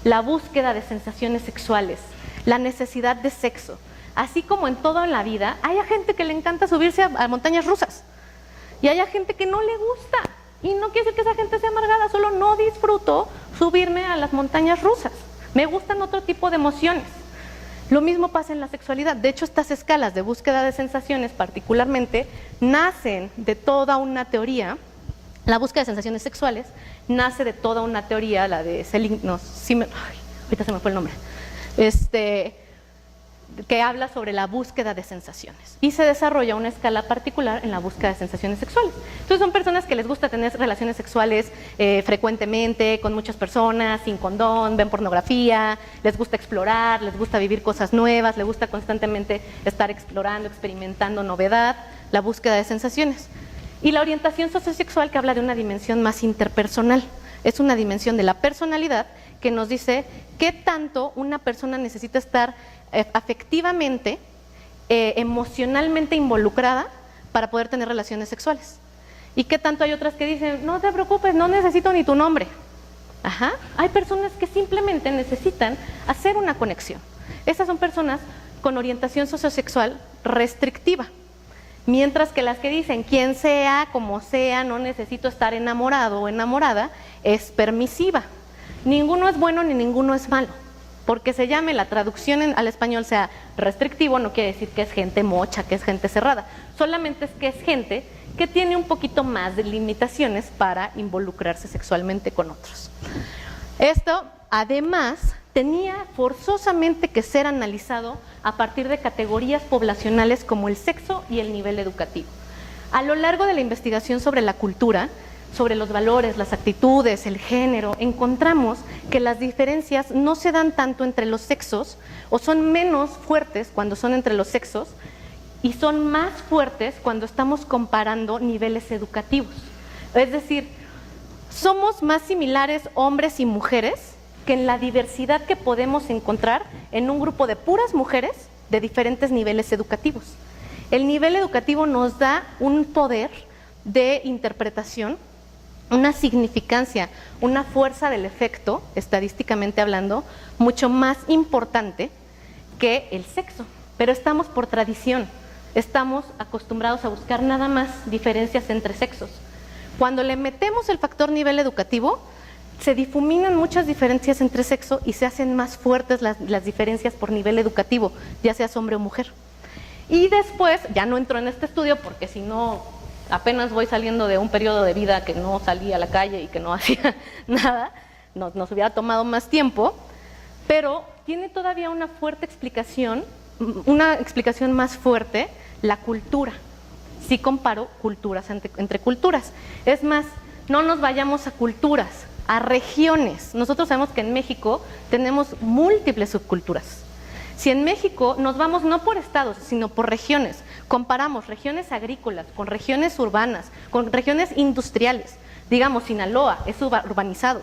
la búsqueda de sensaciones sexuales, la necesidad de sexo. Así como en todo en la vida, hay gente que le encanta subirse a montañas rusas y hay gente que no le gusta. Y no quiere decir que esa gente sea amargada, solo no disfruto subirme a las montañas rusas. Me gustan otro tipo de emociones. Lo mismo pasa en la sexualidad. De hecho, estas escalas de búsqueda de sensaciones particularmente nacen de toda una teoría. La búsqueda de sensaciones sexuales nace de toda una teoría, la de ahorita se me fue el nombre, que habla sobre la búsqueda de sensaciones y se desarrolla una escala particular en la búsqueda de sensaciones sexuales. Entonces son personas que les gusta tener relaciones sexuales frecuentemente, con muchas personas, sin condón, ven pornografía, les gusta explorar, les gusta vivir cosas nuevas, les gusta constantemente estar explorando, experimentando novedad, la búsqueda de sensaciones. Y la orientación sociosexual, que habla de una dimensión más interpersonal, es una dimensión de la personalidad que nos dice qué tanto una persona necesita estar afectivamente, emocionalmente involucrada para poder tener relaciones sexuales. Y qué tanto hay otras que dicen, no te preocupes, no necesito ni tu nombre. Hay personas que simplemente necesitan hacer una conexión. Estas son personas con orientación sociosexual restrictiva. Mientras que las que dicen, quien sea, como sea, no necesito estar enamorado o enamorada, es permisiva. Ninguno es bueno ni ninguno es malo. Porque se llame la traducción al español sea restrictivo, no quiere decir que es gente mocha, que es gente cerrada. Solamente es que es gente que tiene un poquito más de limitaciones para involucrarse sexualmente con otros. Esto, además, tenía forzosamente que ser analizado a partir de categorías poblacionales como el sexo y el nivel educativo. A lo largo de la investigación sobre la cultura, sobre los valores, las actitudes, el género, encontramos que las diferencias no se dan tanto entre los sexos o son menos fuertes cuando son entre los sexos y son más fuertes cuando estamos comparando niveles educativos. Es decir, somos más similares hombres y mujeres que en la diversidad que podemos encontrar en un grupo de puras mujeres de diferentes niveles educativos. El nivel educativo nos da un poder de interpretación, una significancia, una fuerza del efecto, estadísticamente hablando, mucho más importante que el sexo. Pero estamos por tradición, estamos acostumbrados a buscar nada más diferencias entre sexos. Cuando le metemos el factor nivel educativo, se difuminan muchas diferencias entre sexo y se hacen más fuertes las diferencias por nivel educativo, ya seas hombre o mujer. Y después, ya no entro en este estudio porque si no, apenas voy saliendo de un periodo de vida que no salía a la calle y que no hacía nada, nos hubiera tomado más tiempo, pero tiene todavía una fuerte explicación, una explicación más fuerte, la cultura. Si comparo culturas entre culturas. Es más, no nos vayamos a culturas, a regiones. Nosotros sabemos que en México tenemos múltiples subculturas. Si en México nos vamos no por estados, sino por regiones, comparamos regiones agrícolas con regiones urbanas, con regiones industriales, digamos Sinaloa es urbanizado,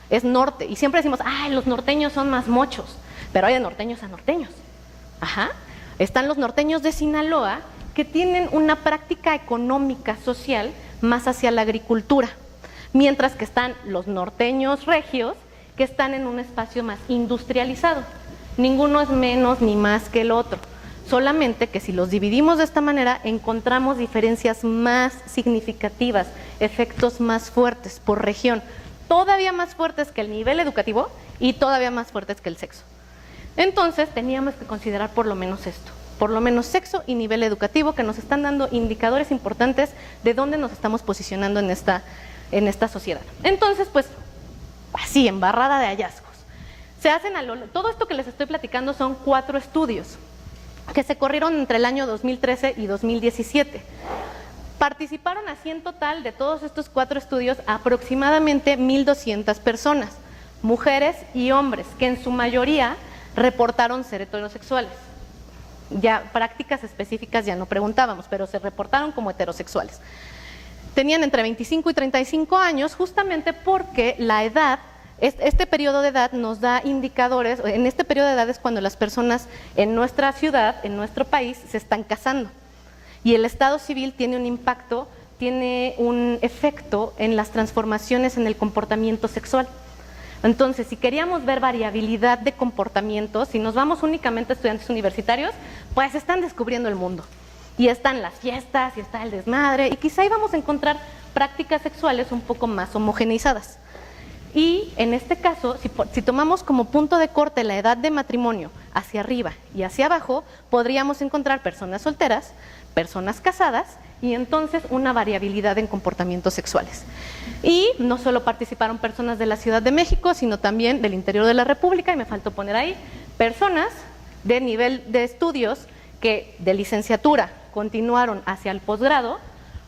es norte, y siempre decimos, ay, los norteños son más mochos, pero hay de norteños a norteños. Ajá. Están los norteños de Sinaloa, que tienen una práctica económica, social, más hacia la agricultura, mientras que están los norteños regios, que están en un espacio más industrializado. Ninguno es menos ni más que el otro, solamente que si los dividimos de esta manera, encontramos diferencias más significativas, efectos más fuertes por región, todavía más fuertes que el nivel educativo y todavía más fuertes que el sexo. Entonces teníamos que considerar por lo menos esto, por lo menos sexo y nivel educativo, que nos están dando indicadores importantes de dónde nos estamos posicionando en esta sociedad. Entonces, pues, así, embarrada de hallazgos. Se hacen todo esto que les estoy platicando son 4 estudios que se corrieron entre el año 2013 y 2017. Participaron así en total de todos estos 4 estudios aproximadamente 1,200 personas, mujeres y hombres, que en su mayoría reportaron ser heterosexuales. Ya prácticas específicas ya no preguntábamos, pero se reportaron como heterosexuales. Tenían entre 25 y 35 años, justamente porque la edad, este periodo de edad nos da indicadores. En este periodo de edad es cuando las personas en nuestra ciudad, en nuestro país, se están casando. Y el estado civil tiene un impacto, tiene un efecto en las transformaciones en el comportamiento sexual. Entonces, si queríamos ver variabilidad de comportamiento, si nos vamos únicamente a estudiantes universitarios, pues están descubriendo el mundo. Y están las fiestas, y está el desmadre, y quizá íbamos a encontrar prácticas sexuales un poco más homogeneizadas. Y en este caso, si tomamos como punto de corte la edad de matrimonio hacia arriba y hacia abajo, podríamos encontrar personas solteras, personas casadas, y entonces una variabilidad en comportamientos sexuales. Y no solo participaron personas de la Ciudad de México, sino también del interior de la República, y me faltó poner ahí, personas de nivel de estudios que de licenciatura continuaron hacia el posgrado,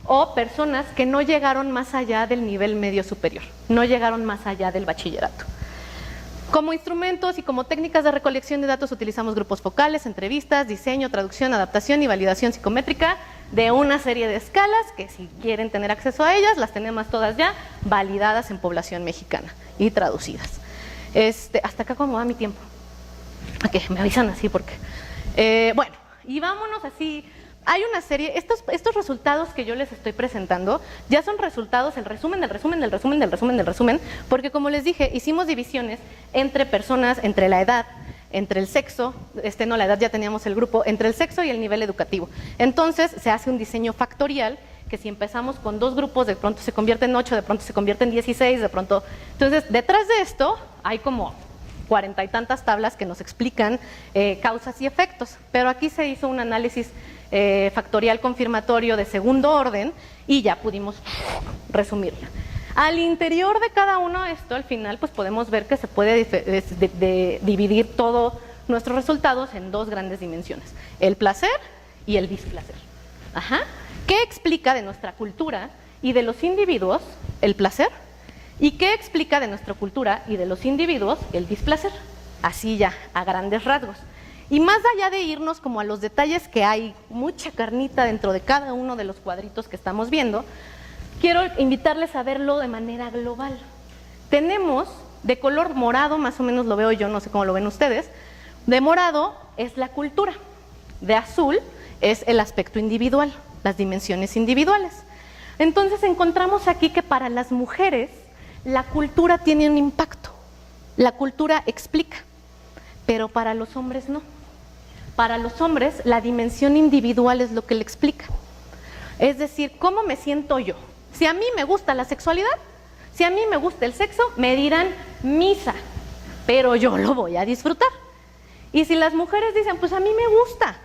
o personas que no llegaron más allá del nivel medio superior, no llegaron más allá del bachillerato. Como instrumentos y como técnicas de recolección de datos utilizamos grupos focales, entrevistas, diseño, traducción, adaptación y validación psicométrica de una serie de escalas que, si quieren tener acceso a ellas, las tenemos todas ya validadas en población mexicana y traducidas. Hasta acá, ¿cómo va mi tiempo? Ok, me avisan así porque... bueno, y vámonos así... Hay una serie, estos resultados que yo les estoy presentando ya son resultados, el resumen del resumen del resumen del resumen del resumen, porque como les dije, hicimos divisiones entre personas, entre la edad, entre el sexo, la edad ya teníamos el grupo, entre el sexo y el nivel educativo. Entonces se hace un diseño factorial, que si empezamos con 2 grupos, de pronto se convierte en 8, de pronto se convierte en 16, de pronto... Entonces, detrás de esto hay como 40 y tantas tablas que nos explican causas y efectos, pero aquí se hizo un análisis factorial confirmatorio de segundo orden y ya pudimos resumirla. Al interior de cada uno de esto, al final, pues podemos ver que se puede dividir todos nuestros resultados en 2 grandes dimensiones: el placer y el displacer. Ajá. ¿Qué explica de nuestra cultura y de los individuos el placer? ¿Y qué explica de nuestra cultura y de los individuos el displacer? Así ya, a grandes rasgos. Y más allá de irnos como a los detalles, que hay mucha carnita dentro de cada uno de los cuadritos que estamos viendo, quiero invitarles a verlo de manera global. Tenemos de color morado, más o menos lo veo yo, no sé cómo lo ven ustedes, de morado es la cultura, de azul es el aspecto individual, las dimensiones individuales. Entonces encontramos aquí que para las mujeres la cultura tiene un impacto, la cultura explica, pero para los hombres no. Para los hombres la dimensión individual es lo que le explica. Es decir, ¿cómo me siento yo? Si a mí me gusta la sexualidad, si a mí me gusta el sexo, me dirán misa, pero yo lo voy a disfrutar. Y si las mujeres dicen, pues a mí me gusta,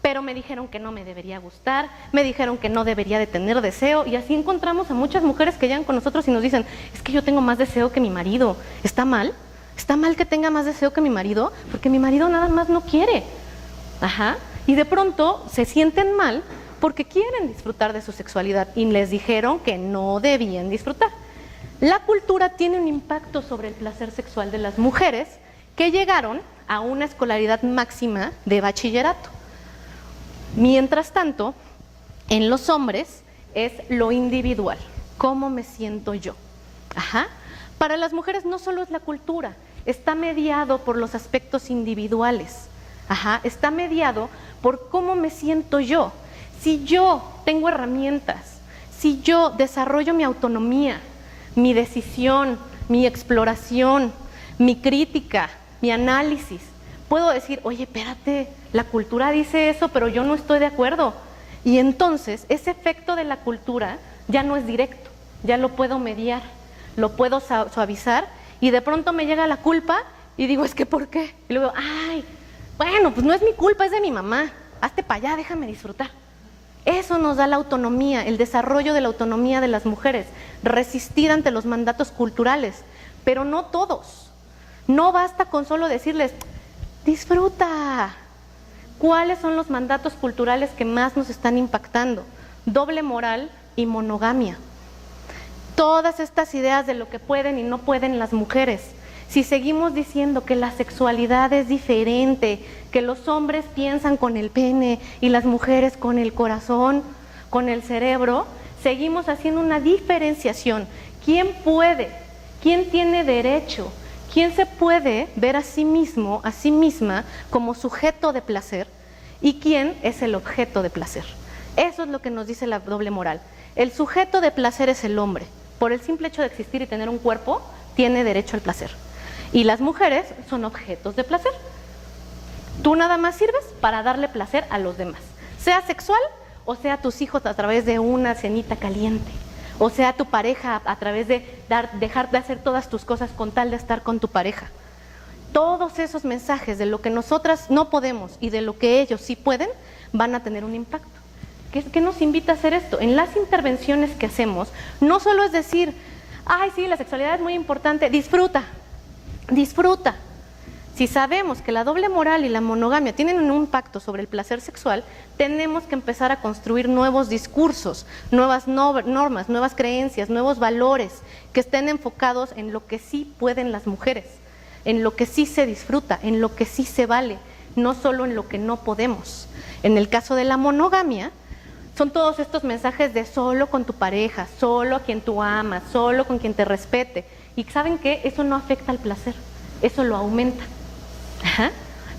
pero me dijeron que no me debería gustar, me dijeron que no debería de tener deseo, y así encontramos a muchas mujeres que llegan con nosotros y nos dicen, es que yo tengo más deseo que mi marido. ¿Está mal? ¿Está mal que tenga más deseo que mi marido? Porque mi marido nada más no quiere. Ajá. Y de pronto se sienten mal porque quieren disfrutar de su sexualidad y les dijeron que no debían disfrutar. La cultura tiene un impacto sobre el placer sexual de las mujeres que llegaron a una escolaridad máxima de bachillerato. Mientras tanto, en los hombres es lo individual, cómo me siento yo. Ajá. Para las mujeres no solo es la cultura, está mediado por los aspectos individuales. está mediado por cómo me siento yo. Si yo tengo herramientas, si yo desarrollo mi autonomía, mi decisión, mi exploración, mi crítica, mi análisis, puedo decir, oye, espérate, la cultura dice eso, pero yo no estoy de acuerdo. Y entonces ese efecto de la cultura ya no es directo, ya lo puedo mediar, lo puedo suavizar, y de pronto me llega la culpa y digo, es que ¿por qué? Y luego, ay, bueno, pues no es mi culpa, es de mi mamá, hazte para allá, déjame disfrutar. Eso nos da la autonomía, el desarrollo de la autonomía de las mujeres, resistir ante los mandatos culturales, pero no todos. No basta con solo decirles, disfruta. ¿Cuáles son los mandatos culturales que más nos están impactando? Doble moral y monogamia. Todas estas ideas de lo que pueden y no pueden las mujeres. Si seguimos diciendo que la sexualidad es diferente, que los hombres piensan con el pene y las mujeres con el corazón, con el cerebro, seguimos haciendo una diferenciación. ¿Quién puede? ¿Quién tiene derecho? ¿Quién se puede ver a sí mismo, a sí misma, como sujeto de placer? ¿Y quién es el objeto de placer? Eso es lo que nos dice la doble moral. El sujeto de placer es el hombre. Por el simple hecho de existir y tener un cuerpo, tiene derecho al placer. Y las mujeres son objetos de placer. Tú nada más sirves para darle placer a los demás, sea sexual o sea tus hijos a través de una cenita caliente, o sea tu pareja a través de dejar de hacer todas tus cosas con tal de estar con tu pareja. Todos esos mensajes de lo que nosotras no podemos y de lo que ellos sí pueden van a tener un impacto. ¿Qué nos invita a hacer esto? En las intervenciones que hacemos, no solo es decir, ay sí, la sexualidad es muy importante, disfruta. Disfruta. Si sabemos que la doble moral y la monogamia tienen un impacto sobre el placer sexual, tenemos que empezar a construir nuevos discursos, nuevas normas, nuevas creencias, nuevos valores que estén enfocados en lo que sí pueden las mujeres, en lo que sí se disfruta, en lo que sí se vale, no solo en lo que no podemos. En el caso de la monogamia, son todos estos mensajes de solo con tu pareja, solo a quien tú amas, solo con quien te respete. Y ¿saben qué? Eso no afecta al placer, eso lo aumenta.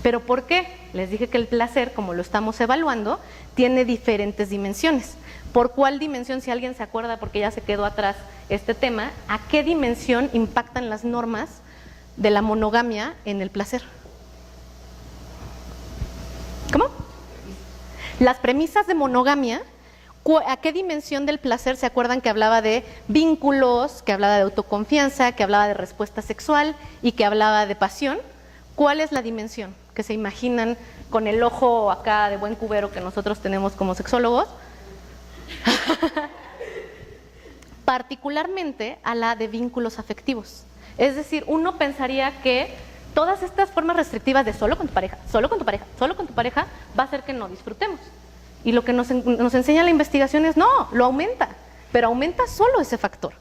¿Pero por qué? Les dije que el placer, como lo estamos evaluando, tiene diferentes dimensiones. ¿Por cuál dimensión, si alguien se acuerda, porque ya se quedó atrás este tema, a qué dimensión impactan las normas de la monogamia en el placer? ¿Cómo? Las premisas de monogamia, ¿a qué dimensión del placer se acuerdan que hablaba de vínculos, que hablaba de autoconfianza, que hablaba de respuesta sexual y que hablaba de pasión? ¿Cuál es la dimensión que se imaginan con el ojo acá de buen cubero que nosotros tenemos como sexólogos? Particularmente a la de vínculos afectivos. Es decir, uno pensaría que todas estas formas restrictivas de solo con tu pareja, solo con tu pareja, solo con tu pareja, va a hacer que no disfrutemos. Y lo que nos enseña la investigación es, no, lo aumenta, pero aumenta solo ese factor.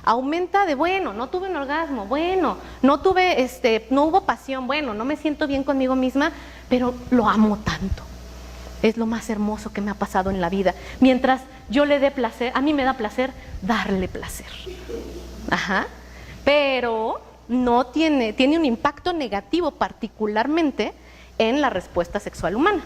Aumenta de, bueno, no tuve un orgasmo, bueno, no hubo pasión, bueno, no me siento bien conmigo misma, pero lo amo tanto. Es lo más hermoso que me ha pasado en la vida. Mientras yo le dé placer, a mí me da placer darle placer. Pero no tiene un impacto negativo particularmente en la respuesta sexual humana.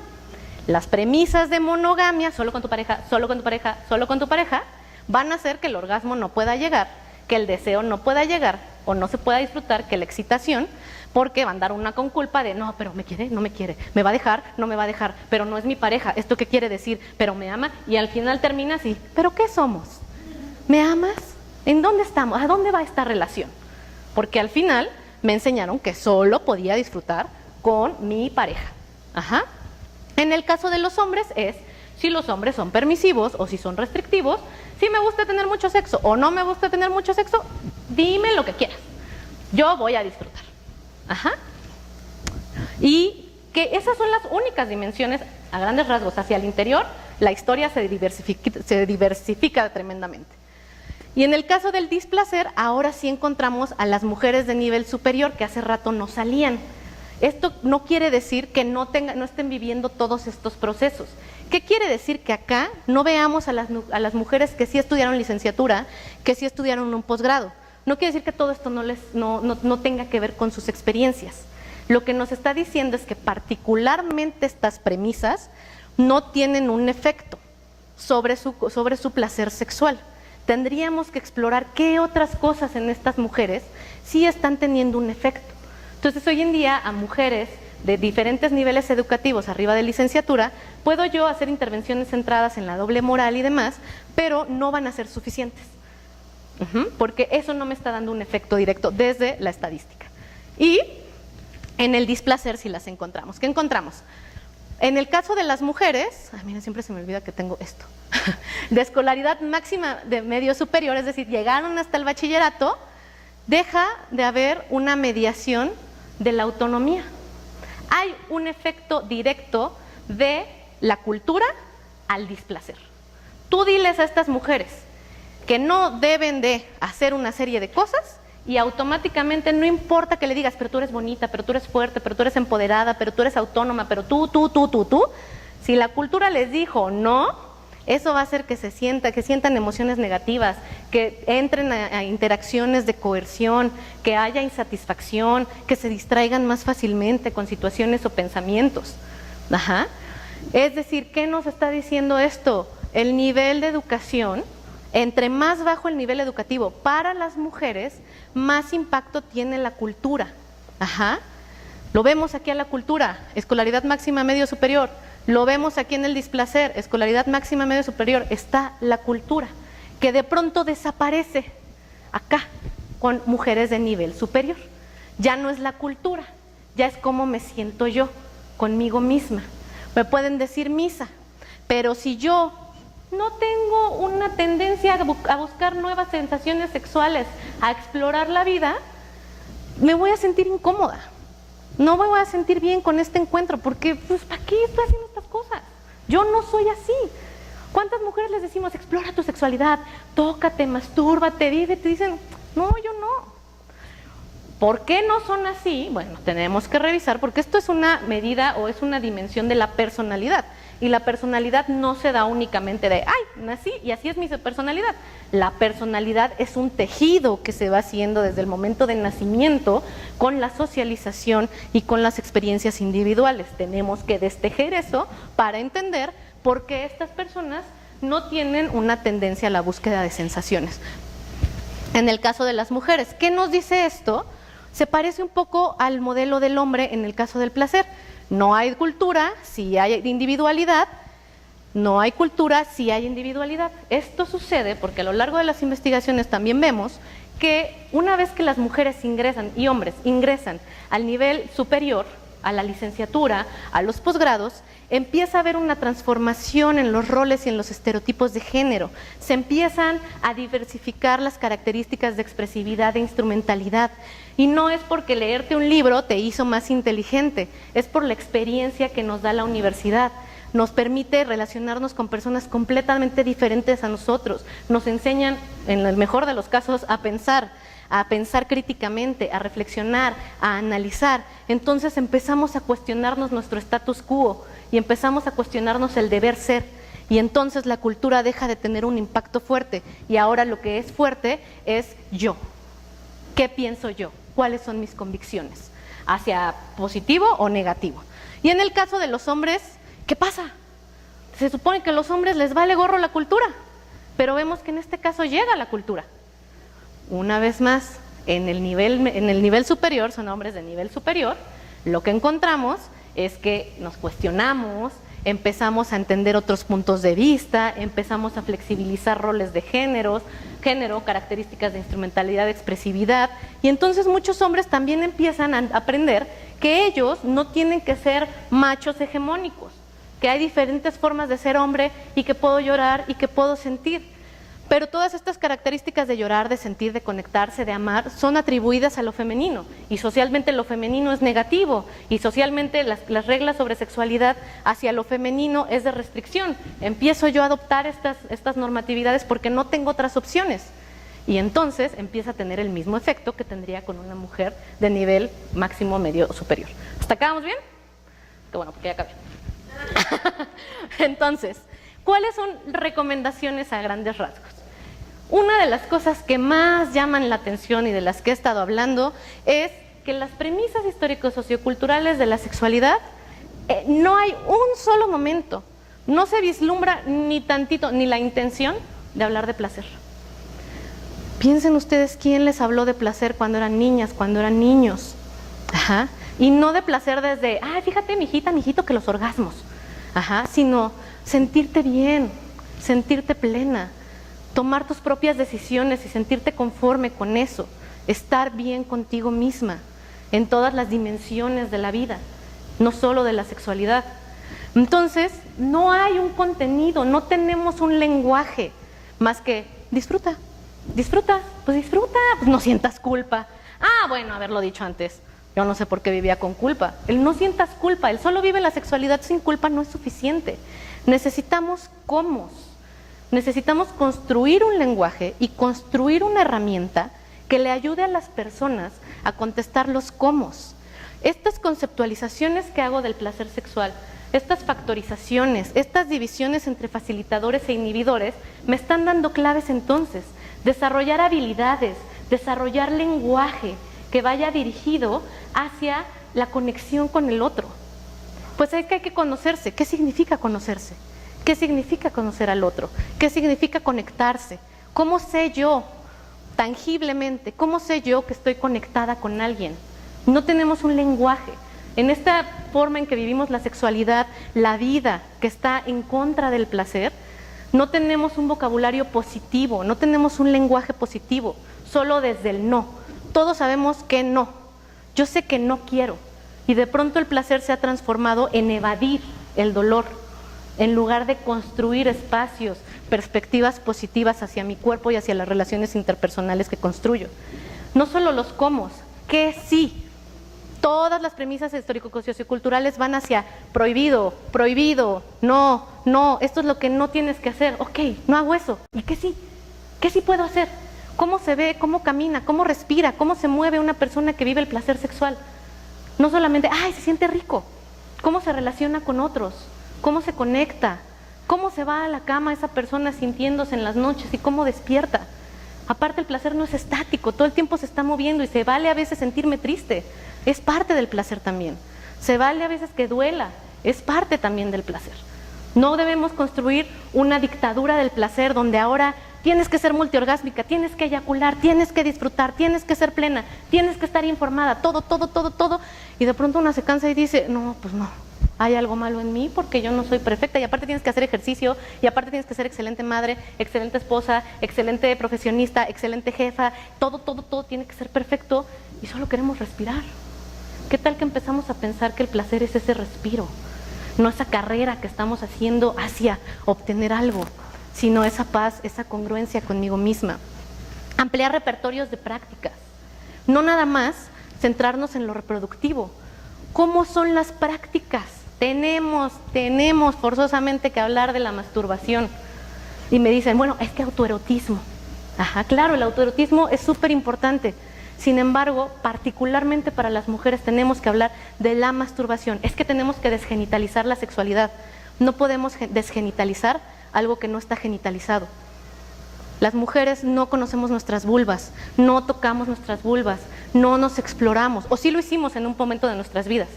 Las premisas de monogamia, solo con tu pareja, solo con tu pareja, solo con tu pareja, van a hacer que el orgasmo no pueda llegar, que el deseo no pueda llegar o no se pueda disfrutar, que la excitación, porque va a andar una con culpa de, no, pero me quiere, no me quiere, me va a dejar, no me va a dejar, pero no es mi pareja, ¿esto qué quiere decir? Pero me ama, y al final termina así, ¿pero qué somos? ¿Me amas? ¿En dónde estamos? ¿A dónde va esta relación? Porque al final me enseñaron que solo podía disfrutar con mi pareja. En el caso de los hombres es, si los hombres son permisivos o si son restrictivos, si me gusta tener mucho sexo o no me gusta tener mucho sexo, dime lo que quieras, yo voy a disfrutar. Y que esas son las únicas dimensiones, a grandes rasgos, hacia el interior, la historia se diversifica tremendamente. Y en el caso del displacer, ahora sí encontramos a las mujeres de nivel superior que hace rato no salían. Esto no quiere decir que no estén viviendo todos estos procesos. ¿Qué quiere decir? Que acá no veamos a las mujeres que sí estudiaron licenciatura, que sí estudiaron un posgrado. No quiere decir que todo esto no tenga que ver con sus experiencias. Lo que nos está diciendo es que particularmente estas premisas no tienen un efecto sobre su placer sexual. Tendríamos que explorar qué otras cosas en estas mujeres sí están teniendo un efecto. Entonces, hoy en día, a mujeres de diferentes niveles educativos arriba de licenciatura, puedo yo hacer intervenciones centradas en la doble moral y demás, pero no van a ser suficientes, porque eso no me está dando un efecto directo desde la estadística. Y en el displacer sí las encontramos. ¿Qué encontramos? En el caso de las mujeres, miren, siempre se me olvida que tengo esto, de escolaridad máxima de medio superior, es decir, llegaron hasta el bachillerato, deja de haber una mediación de la autonomía. Hay un efecto directo de la cultura al displacer. Tú diles a estas mujeres que no deben de hacer una serie de cosas y automáticamente no importa que le digas, pero tú eres bonita, pero tú eres fuerte, pero tú eres empoderada, pero tú eres autónoma, pero tú, si la cultura les dijo no, eso va a hacer que sientan emociones negativas, que entren a interacciones de coerción, que haya insatisfacción, que se distraigan más fácilmente con situaciones o pensamientos. Es decir, ¿qué nos está diciendo esto? El nivel de educación, entre más bajo el nivel educativo para las mujeres, más impacto tiene la cultura. Lo vemos aquí a la cultura, escolaridad máxima medio superior. Lo vemos aquí en el displacer, escolaridad máxima medio superior, está la cultura, que de pronto desaparece acá con mujeres de nivel superior. Ya no es la cultura, ya es cómo me siento yo conmigo misma. Me pueden decir misa, pero si yo no tengo una tendencia a buscar nuevas sensaciones sexuales, a explorar la vida, me voy a sentir incómoda. No me voy a sentir bien con este encuentro, porque pues ¿para qué estoy haciendo estas cosas? Yo no soy así. ¿Cuántas mujeres les decimos, explora tu sexualidad, tócate, mastúrbate, vive? Te dicen, no, yo no. ¿Por qué no son así? Bueno, tenemos que revisar, porque esto es una medida o es una dimensión de la personalidad. Y la personalidad no se da únicamente de, nací y así es mi personalidad. La personalidad es un tejido que se va haciendo desde el momento de nacimiento con la socialización y con las experiencias individuales. Tenemos que destejer eso para entender por qué estas personas no tienen una tendencia a la búsqueda de sensaciones. En el caso de las mujeres, ¿qué nos dice esto? Se parece un poco al modelo del hombre en el caso del placer. No hay cultura, sí hay individualidad. No hay cultura, sí hay individualidad. Esto sucede porque a lo largo de las investigaciones también vemos que una vez que las mujeres ingresan y hombres ingresan al nivel superior, a la licenciatura, a los posgrados, empieza a haber una transformación en los roles y en los estereotipos de género. Se empiezan a diversificar las características de expresividad e instrumentalidad. Y no es porque leerte un libro te hizo más inteligente, es por la experiencia que nos da la universidad. Nos permite relacionarnos con personas completamente diferentes a nosotros. Nos enseñan, en el mejor de los casos, a pensar críticamente, a reflexionar, a analizar. Entonces empezamos a cuestionarnos nuestro status quo y empezamos a cuestionarnos el deber ser. Y entonces la cultura deja de tener un impacto fuerte y ahora lo que es fuerte es yo. ¿Qué pienso yo? ¿Cuáles son mis convicciones? ¿Hacia positivo o negativo? Y en el caso de los hombres, ¿qué pasa? Se supone que a los hombres les vale gorro la cultura, pero vemos que en este caso llega la cultura. Una vez más, en el nivel superior, son hombres de nivel superior, lo que encontramos es que nos cuestionamos, empezamos a entender otros puntos de vista, empezamos a flexibilizar roles de género, características de instrumentalidad, de expresividad, y entonces muchos hombres también empiezan a aprender que ellos no tienen que ser machos hegemónicos, que hay diferentes formas de ser hombre y que puedo llorar y que puedo sentir. Pero todas estas características de llorar, de sentir, de conectarse, de amar, son atribuidas a lo femenino. Y socialmente lo femenino es negativo. Y socialmente las reglas sobre sexualidad hacia lo femenino es de restricción. Empiezo yo a adoptar estas normatividades porque no tengo otras opciones. Y entonces empieza a tener el mismo efecto que tendría con una mujer de nivel máximo medio superior. ¿Hasta acá vamos bien? Qué bueno, porque ya acabé. Entonces, ¿cuáles son recomendaciones a grandes rasgos? Una de las cosas que más llaman la atención y de las que he estado hablando es que las premisas histórico-socioculturales de la sexualidad no hay un solo momento, no se vislumbra ni tantito, ni la intención de hablar de placer. Piensen ustedes quién les habló de placer cuando eran niñas, cuando eran niños. Ajá. Y no de placer desde, ay, fíjate, mijita, mijito, que los orgasmos. Ajá. Sino sentirte bien, sentirte plena, tomar tus propias decisiones y sentirte conforme con eso, estar bien contigo misma en todas las dimensiones de la vida, no solo de la sexualidad. Entonces, no hay un contenido, no tenemos un lenguaje más que disfruta, pues no sientas culpa. Ah, bueno, haberlo dicho antes, yo no sé por qué vivía con culpa. El no sientas culpa, el solo vive la sexualidad sin culpa no es suficiente. Necesitamos cómo. Necesitamos construir un lenguaje y construir una herramienta que le ayude a las personas a contestar los cómo. Estas conceptualizaciones que hago del placer sexual, estas factorizaciones, estas divisiones entre facilitadores e inhibidores, me están dando claves entonces. Desarrollar habilidades, desarrollar lenguaje que vaya dirigido hacia la conexión con el otro. Pues hay que conocerse. ¿Qué significa conocerse? ¿Qué significa conocer al otro? ¿Qué significa conectarse? ¿Cómo sé yo, tangiblemente, cómo sé yo que estoy conectada con alguien? No tenemos un lenguaje. En esta forma en que vivimos la sexualidad, la vida que está en contra del placer, no tenemos un vocabulario positivo, no tenemos un lenguaje positivo, solo desde el no. Todos sabemos que no. Yo sé que no quiero. Y de pronto el placer se ha transformado en evadir el dolor, en lugar de construir espacios, perspectivas positivas hacia mi cuerpo y hacia las relaciones interpersonales que construyo. No solo los cómo, ¿qué sí? Todas las premisas histórico-socioculturales van hacia prohibido, prohibido, no, no, esto es lo que no tienes que hacer. Ok, no hago eso. ¿Y qué sí? ¿Qué sí puedo hacer? ¿Cómo se ve, cómo camina, cómo respira, cómo se mueve una persona que vive el placer sexual? No solamente, ay, se siente rico. ¿Cómo se relaciona con otros? ¿Cómo se conecta? ¿Cómo se va a la cama esa persona sintiéndose en las noches y cómo despierta? Aparte, el placer no es estático, todo el tiempo se está moviendo y se vale a veces sentirme triste. Es parte del placer también. Se vale a veces que duela, es parte también del placer. No debemos construir una dictadura del placer donde ahora tienes que ser multiorgásmica, tienes que eyacular, tienes que disfrutar, tienes que ser plena, tienes que estar informada, todo. Y de pronto una se cansa y dice, no, pues no, hay algo malo en mí porque yo no soy perfecta y aparte tienes que hacer ejercicio y aparte tienes que ser excelente madre, excelente esposa, excelente profesionista, excelente jefa, todo tiene que ser perfecto y solo queremos respirar. ¿Qué tal que empezamos a pensar que el placer es ese respiro? No esa carrera que estamos haciendo hacia obtener algo, sino esa paz, esa congruencia conmigo misma. Ampliar repertorios de prácticas. No nada más centrarnos en lo reproductivo. ¿Cómo son las prácticas? Tenemos forzosamente que hablar de la masturbación. Y me dicen, bueno, es que autoerotismo. Ajá, claro, el autoerotismo es súper importante. Sin embargo, particularmente para las mujeres tenemos que hablar de la masturbación. Es que tenemos que desgenitalizar la sexualidad. No podemos desgenitalizar algo que no está genitalizado. Las mujeres no conocemos nuestras vulvas, no tocamos nuestras vulvas, no nos exploramos, o sí lo hicimos en un momento de nuestras vidas,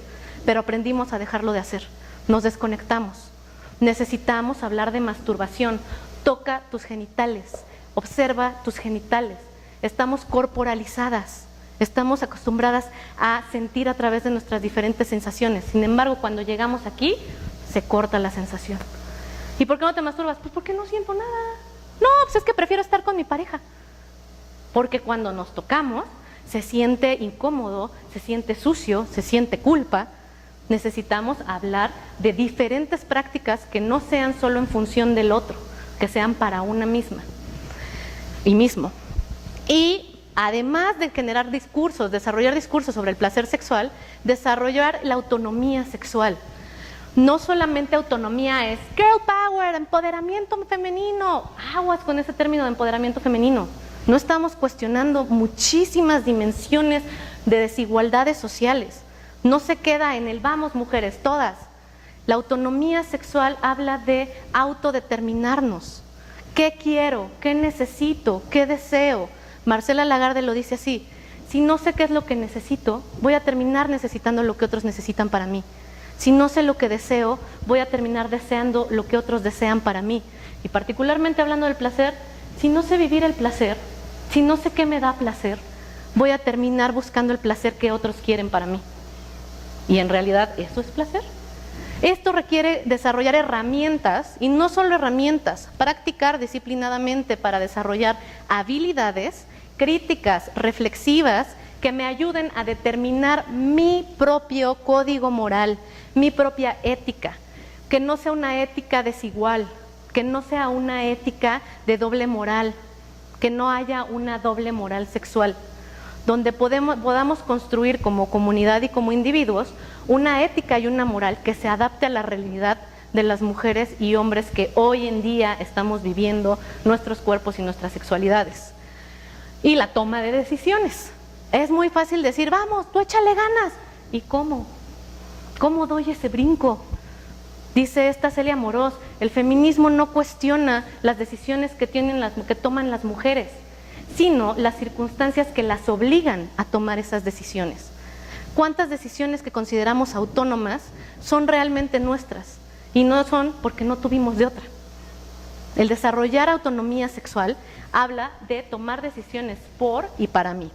pero aprendimos a dejarlo de hacer, nos desconectamos. Necesitamos hablar de masturbación. Toca tus genitales, observa tus genitales. Estamos corporalizadas, estamos acostumbradas a sentir a través de nuestras diferentes sensaciones. Sin embargo, cuando llegamos aquí, se corta la sensación. ¿Y por qué no te masturbas? Pues porque no siento nada. No, pues es que prefiero estar con mi pareja. Porque cuando nos tocamos, se siente incómodo, se siente sucio, se siente culpa. Necesitamos hablar de diferentes prácticas que no sean solo en función del otro, que sean para una misma y mismo. Y además de generar discursos, desarrollar discursos sobre el placer sexual, desarrollar la autonomía sexual. No solamente autonomía es girl power, empoderamiento femenino. Aguas con ese término de empoderamiento femenino. No estamos cuestionando muchísimas dimensiones de desigualdades sociales. No se queda en el vamos mujeres, todas. La autonomía sexual habla de autodeterminarnos. ¿Qué quiero? ¿Qué necesito? ¿Qué deseo? Marcela Lagarde lo dice así: Si no sé qué es lo que necesito, voy a terminar necesitando lo que otros necesitan para mí. Si no sé lo que deseo, voy a terminar deseando lo que otros desean para mí. Y particularmente hablando del placer, si no sé vivir el placer, si no sé qué me da placer, voy a terminar buscando el placer que otros quieren para mí. Y en realidad, ¿eso es placer? Esto requiere desarrollar herramientas, y no solo herramientas, practicar disciplinadamente para desarrollar habilidades críticas, reflexivas, que me ayuden a determinar mi propio código moral, mi propia ética, que no sea una ética desigual, que no sea una ética de doble moral, que no haya una doble moral sexual, donde podamos construir como comunidad y como individuos una ética y una moral que se adapte a la realidad de las mujeres y hombres que hoy en día estamos viviendo nuestros cuerpos y nuestras sexualidades. Y la toma de decisiones. Es muy fácil decir, vamos, tú échale ganas. ¿Y cómo? ¿Cómo doy ese brinco? Dice esta Celia Amorós, el feminismo no cuestiona las decisiones que toman las mujeres, sino las circunstancias que las obligan a tomar esas decisiones. ¿Cuántas decisiones que consideramos autónomas son realmente nuestras? Y no son porque no tuvimos de otra. El desarrollar autonomía sexual habla de tomar decisiones por y para mí.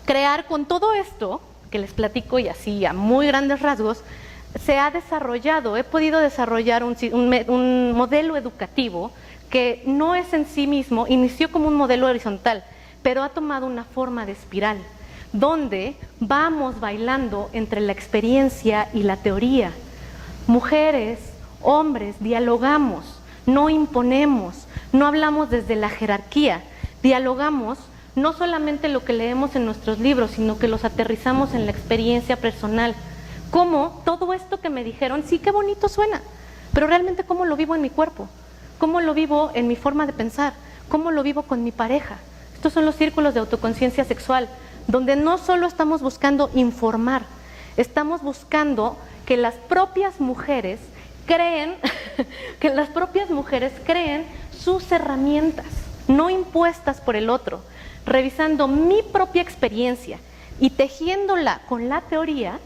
Crear con todo esto, que les platico y así a muy grandes rasgos, se ha desarrollado, he podido desarrollar un modelo educativo que no es en sí mismo, inició como un modelo horizontal, pero ha tomado una forma de espiral, donde vamos bailando entre la experiencia y la teoría. Mujeres, hombres, dialogamos, no imponemos, no hablamos desde la jerarquía, dialogamos no solamente lo que leemos en nuestros libros, sino que los aterrizamos en la experiencia personal. ¿Cómo todo esto que me dijeron, sí, qué bonito suena, pero realmente cómo lo vivo en mi cuerpo? ¿Cómo lo vivo en mi forma de pensar? ¿Cómo lo vivo con mi pareja? Estos son los círculos de autoconciencia sexual, donde no solo estamos buscando informar, estamos buscando que las propias mujeres creen sus herramientas, no impuestas por el otro, revisando mi propia experiencia y tejiéndola con la teoría.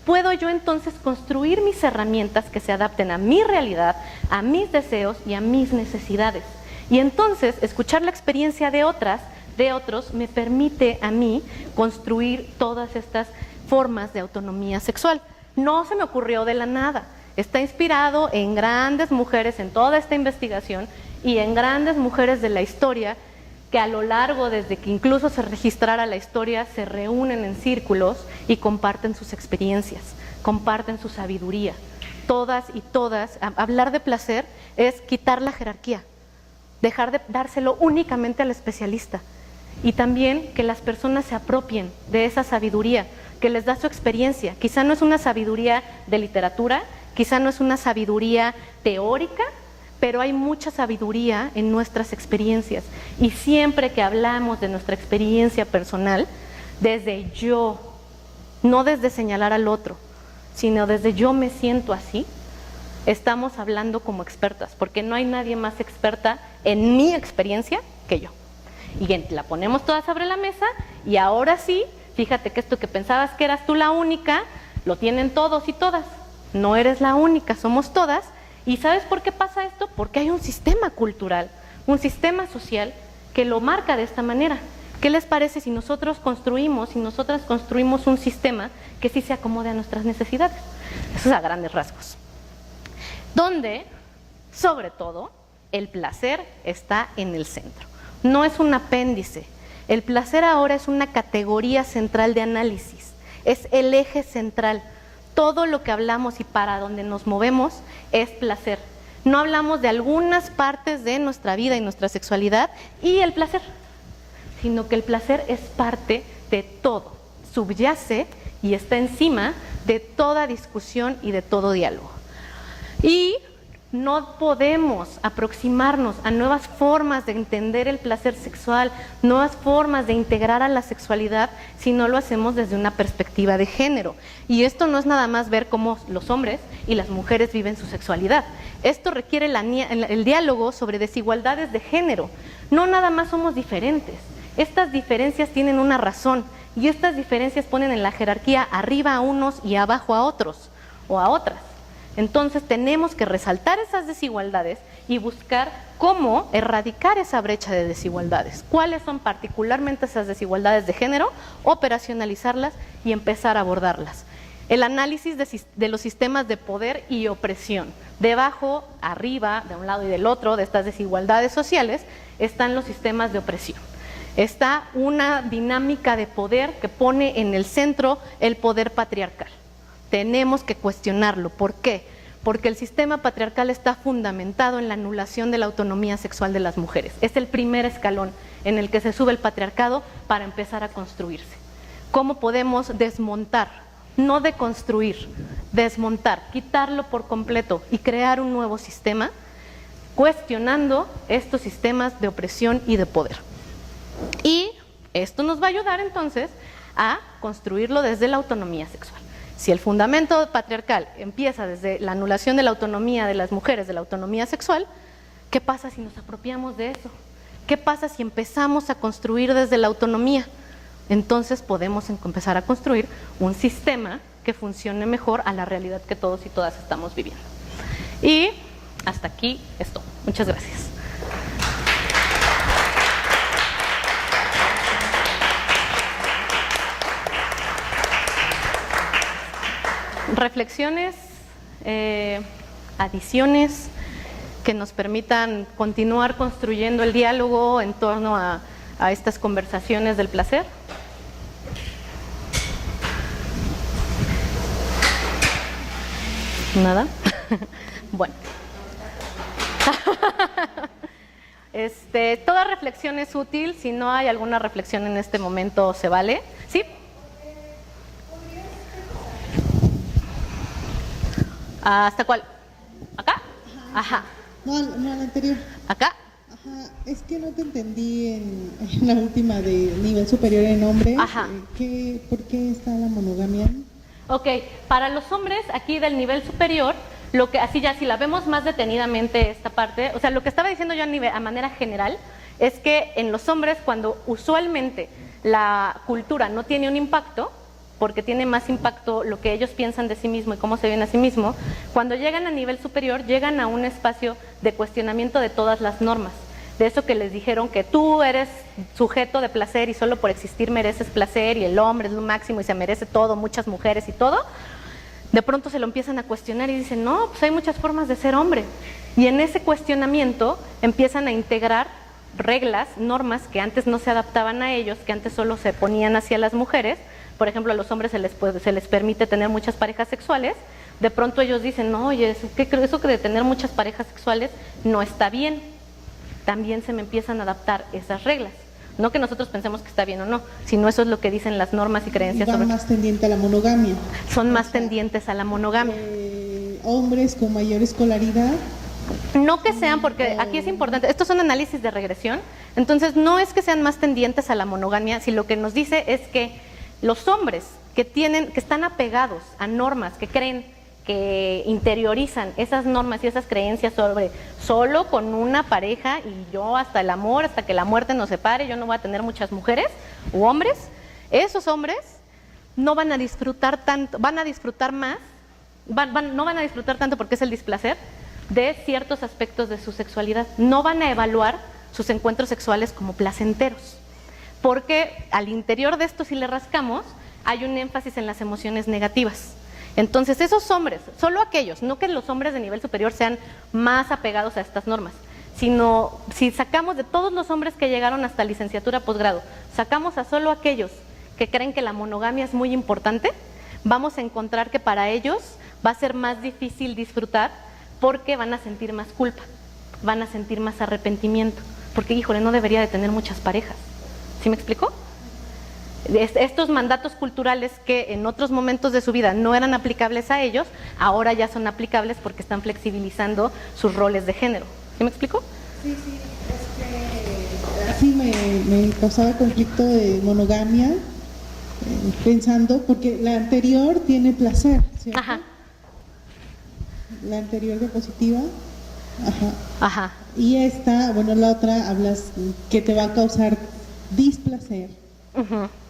Puedo yo entonces construir mis herramientas que se adapten a mi realidad, a mis deseos y a mis necesidades. Y entonces escuchar la experiencia de otros, me permite a mí construir todas estas formas de autonomía sexual. No se me ocurrió de la nada, está inspirado en grandes mujeres en toda esta investigación y en grandes mujeres de la historia que a lo largo, desde que incluso se registrara la historia, se reúnen en círculos y comparten sus experiencias, comparten su sabiduría. Todas y todas, hablar de placer es quitar la jerarquía, dejar de dárselo únicamente al especialista y también que las personas se apropien de esa sabiduría que les da su experiencia. Quizá no es una sabiduría de literatura, quizá no es una sabiduría teórica, pero hay mucha sabiduría en nuestras experiencias y siempre que hablamos de nuestra experiencia personal, desde yo, no desde señalar al otro, sino desde yo me siento así, estamos hablando como expertas, porque no hay nadie más experta en mi experiencia que yo. Y la ponemos todas sobre la mesa y ahora sí, fíjate que esto que pensabas que eras tú la única, lo tienen todos y todas. No eres la única, somos todas. ¿Y sabes por qué pasa esto? Porque hay un sistema cultural, un sistema social que lo marca de esta manera. ¿Qué les parece si nosotras construimos un sistema que sí se acomode a nuestras necesidades? Eso es a grandes rasgos. Donde, sobre todo, el placer está en el centro. No es un apéndice. El placer ahora es una categoría central de análisis. Es el eje central. Todo lo que hablamos y para donde nos movemos es placer. No hablamos de algunas partes de nuestra vida y nuestra sexualidad y el placer, sino que el placer es parte de todo, subyace y está encima de toda discusión y de todo diálogo. Y no podemos aproximarnos a nuevas formas de entender el placer sexual, nuevas formas de integrar a la sexualidad si no lo hacemos desde una perspectiva de género. Y esto no es nada más ver cómo los hombres y las mujeres viven su sexualidad. Esto requiere el diálogo sobre desigualdades de género. No nada más somos diferentes, estas diferencias tienen una razón y estas diferencias ponen en la jerarquía arriba a unos y abajo a otros o a otras. Entonces tenemos que resaltar esas desigualdades y buscar cómo erradicar esa brecha de desigualdades. ¿Cuáles son particularmente esas desigualdades de género? Operacionalizarlas y empezar a abordarlas. El análisis de los sistemas de poder y opresión. Debajo, arriba, de un lado y del otro, de estas desigualdades sociales, están los sistemas de opresión. Está una dinámica de poder que pone en el centro el poder patriarcal. Tenemos que cuestionarlo. ¿Por qué? Porque el sistema patriarcal está fundamentado en la anulación de la autonomía sexual de las mujeres. Es el primer escalón en el que se sube el patriarcado para empezar a construirse. ¿Cómo podemos desmontar? No deconstruir, desmontar, quitarlo por completo y crear un nuevo sistema, cuestionando estos sistemas de opresión y de poder. Y esto nos va a ayudar entonces a construirlo desde la autonomía sexual. Si el fundamento patriarcal empieza desde la anulación de la autonomía de las mujeres, de la autonomía sexual, ¿qué pasa si nos apropiamos de eso? ¿Qué pasa si empezamos a construir desde la autonomía? Entonces podemos empezar a construir un sistema que funcione mejor a la realidad que todos y todas estamos viviendo. Y hasta aquí esto. Muchas gracias. Reflexiones, adiciones que nos permitan continuar construyendo el diálogo en torno a estas conversaciones del placer. ¿Nada? Bueno. Toda reflexión es útil. Si no hay alguna reflexión en este momento, se vale. ¿Sí? ¿Hasta cuál? ¿Acá? Ajá. No, al anterior. ¿Acá? Ajá, es que no te entendí en la última de nivel superior en hombres. Ajá. ¿Por qué está la monogamia? Ok, para los hombres aquí del nivel superior, lo que así ya si la vemos más detenidamente esta parte, o sea, lo que estaba diciendo yo a manera general es que en los hombres cuando usualmente la cultura no tiene un impacto, porque tiene más impacto lo que ellos piensan de sí mismo y cómo se ven a sí mismo, cuando llegan a nivel superior llegan a un espacio de cuestionamiento de todas las normas. De eso que les dijeron que tú eres sujeto de placer y solo por existir mereces placer y el hombre es lo máximo y se merece todo, muchas mujeres y todo, de pronto se lo empiezan a cuestionar y dicen, no, pues hay muchas formas de ser hombre. Y en ese cuestionamiento empiezan a integrar reglas, normas que antes no se adaptaban a ellos, que antes solo se ponían hacia las mujeres. Por ejemplo, a los hombres se les permite tener muchas parejas sexuales. De pronto ellos dicen, no, oye, eso que de tener muchas parejas sexuales no está bien. También se me empiezan a adaptar esas reglas. No que nosotros pensemos que está bien o no, sino eso es lo que dicen las normas y creencias. Van más tendiente a la monogamia. Son más tendientes a la monogamia. Hombres con mayor escolaridad. No que sean, porque aquí es importante, estos son análisis de regresión, entonces no es que sean más tendientes a la monogamia, si lo que nos dice es que los hombres que están apegados a normas, que creen, que interiorizan esas normas y esas creencias sobre solo con una pareja y yo hasta el amor, hasta que la muerte nos separe, yo no voy a tener muchas mujeres u hombres, esos hombres no van a disfrutar tanto, van a disfrutar más, no van a disfrutar tanto porque es el displacer de ciertos aspectos de su sexualidad, no van a evaluar sus encuentros sexuales como placenteros, porque al interior de esto si le rascamos hay un énfasis en las emociones negativas. Entonces esos hombres, solo aquellos, no que los hombres de nivel superior sean más apegados a estas normas, sino si sacamos de todos los hombres que llegaron hasta licenciatura, posgrado, sacamos a solo aquellos que creen que la monogamia es muy importante, vamos a encontrar que para ellos va a ser más difícil disfrutar porque van a sentir más culpa, van a sentir más arrepentimiento, porque híjole, no debería de tener muchas parejas. ¿Sí me explico? Estos mandatos culturales que en otros momentos de su vida no eran aplicables a ellos, ahora ya son aplicables porque están flexibilizando sus roles de género. ¿Sí me explico? Sí, así me causaba conflicto de monogamia, pensando, porque la anterior tiene placer, ¿cierto? Ajá. La anterior diapositiva, ajá. Ajá. Y esta, bueno, la otra hablas que te va a causar displacer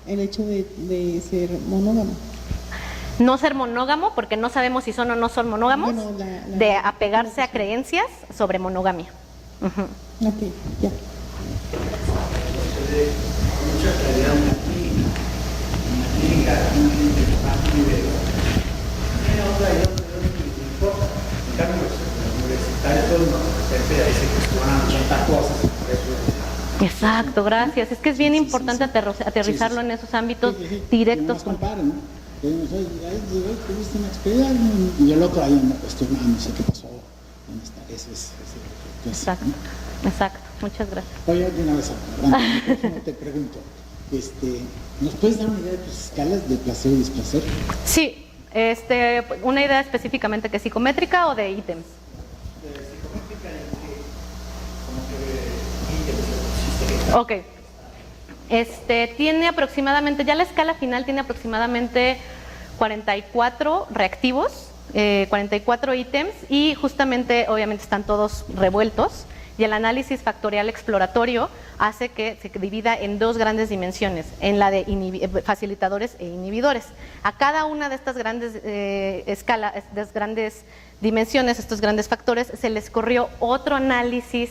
el hecho de ser monógamo. No ser monógamo, porque no sabemos si son o no son monógamos, Bueno, de apegarse a creencias sobre monogamia. Ok, ya. Mucha claridad en una clínica de más nivel. Tiene otra y otra, no importa. En cambio, los universitarios todos siempre ahí se cuestionan tantas cosas. Exacto, gracias. Es que es bien importante aterrizarlo en esos ámbitos directos. Que no comparen, ¿no? Tuviste una experiencia y el otro ahí me cuestiona, no sé qué pasó, ¿dónde está? Exacto, exacto. Muchas gracias. Oye, de una vez hablando, te pregunto, ¿nos puedes dar una idea de tus escalas de placer y displacer? Sí, una idea específicamente que es psicométrica o de ítems. Psicométrica como que Ok. Tiene aproximadamente, ya la escala final tiene aproximadamente 44 reactivos, 44 ítems y justamente, obviamente están todos revueltos y el análisis factorial exploratorio hace que se divida en dos grandes dimensiones, en la de facilitadores e inhibidores. A cada una de estas grandes escalas, estas grandes dimensiones, estos grandes factores, se les corrió otro análisis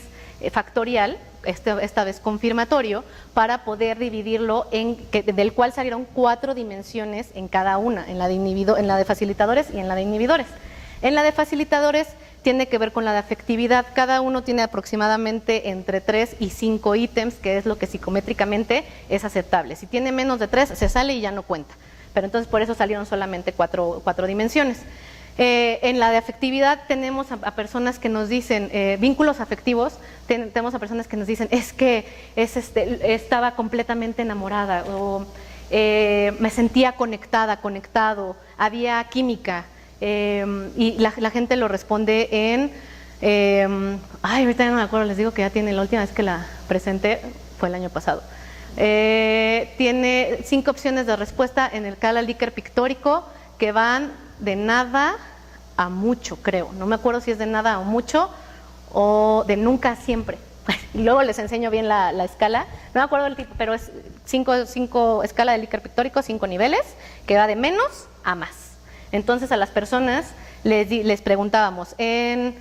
factorial, esta vez confirmatorio, para poder dividirlo del cual salieron 4 dimensiones en cada una, en la de facilitadores y en la de inhibidores. En la de facilitadores tiene que ver con la de afectividad, cada uno tiene aproximadamente entre 3 y 5 ítems, que es lo que psicométricamente es aceptable. Si tiene menos de 3 se sale y ya no cuenta, pero entonces por eso salieron solamente 4 dimensiones. En la de afectividad tenemos a personas que nos dicen, vínculos afectivos, tenemos a personas que nos dicen, es que estaba completamente enamorada, o me sentía conectado, había química, y la gente lo responde ahorita ya no me acuerdo, les digo que ya tiene, la última vez que la presenté fue el año pasado. Tiene 5 opciones de respuesta en el Kala Likert pictórico que van de nada a mucho, creo. No me acuerdo si es de nada a mucho o de nunca a siempre. Y luego les enseño bien la escala. No me acuerdo del tipo, pero es 5 escala de Likert pictórico, 5 niveles, que va de menos a más. Entonces a las personas les preguntábamos, en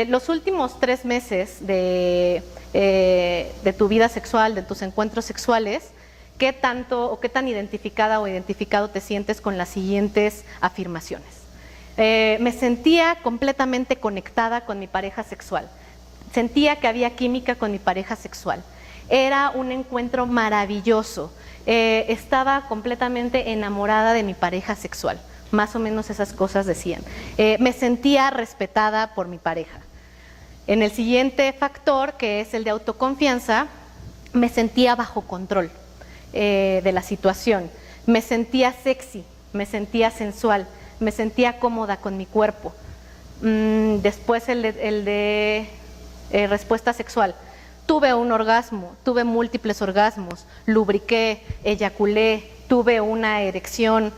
los últimos 3 meses de tu vida sexual, de tus encuentros sexuales, ¿qué tanto o qué tan identificada o identificado te sientes con las siguientes afirmaciones? Me sentía completamente conectada con mi pareja sexual. Sentía que había química con mi pareja sexual. Era un encuentro maravilloso. Estaba completamente enamorada de mi pareja sexual. Más o menos esas cosas decían. Me sentía respetada por mi pareja. En el siguiente factor, que es el de autoconfianza, me sentía bajo control de la situación. Me sentía sexy, me sentía sensual, me sentía cómoda con mi cuerpo. Después el de respuesta sexual. Tuve un orgasmo, tuve múltiples orgasmos, lubriqué, eyaculé, tuve una erección,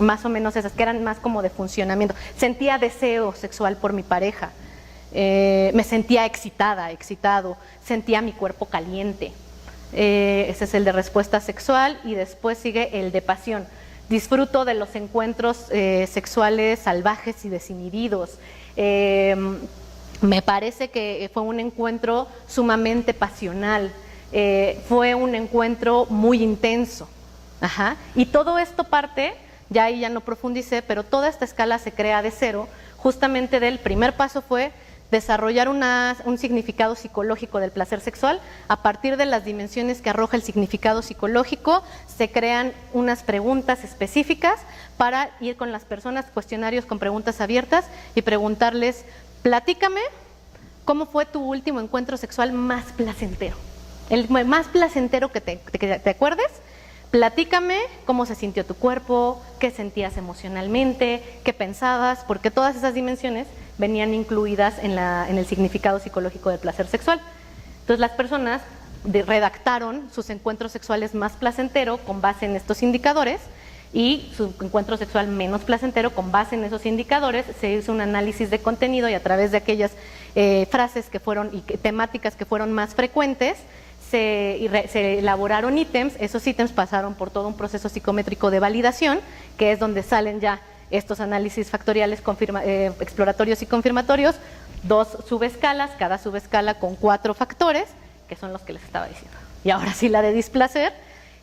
más o menos esas, que eran más como de funcionamiento. Sentía deseo sexual por mi pareja, me sentía excitado, sentía mi cuerpo caliente. Ese es el de respuesta sexual y después sigue el de pasión. Disfruto de los encuentros sexuales salvajes y desinhibidos. Me parece que fue un encuentro sumamente pasional, fue un encuentro muy intenso. Y todo esto parte, ya ahí ya no profundicé, pero toda esta escala se crea de cero, justamente del primer paso fue desarrollar un significado psicológico del placer sexual. A partir de las dimensiones que arroja el significado psicológico, se crean unas preguntas específicas para ir con las personas, cuestionarios con preguntas abiertas y preguntarles, platícame, ¿cómo fue tu último encuentro sexual más placentero? El más placentero que te acuerdes. Platícame cómo se sintió tu cuerpo, qué sentías emocionalmente, qué pensabas, porque todas esas dimensiones venían incluidas en el significado psicológico del placer sexual. Entonces las personas redactaron sus encuentros sexuales más placenteros con base en estos indicadores y su encuentro sexual menos placentero con base en esos indicadores. Se hizo un análisis de contenido y a través de aquellas frases que fueron y temáticas que fueron más frecuentes, se elaboraron ítems, esos ítems pasaron por todo un proceso psicométrico de validación, que es donde salen ya estos análisis factoriales exploratorios y confirmatorios, 2 subescalas, cada subescala con 4 factores, que son los que les estaba diciendo. Y ahora sí, la de displacer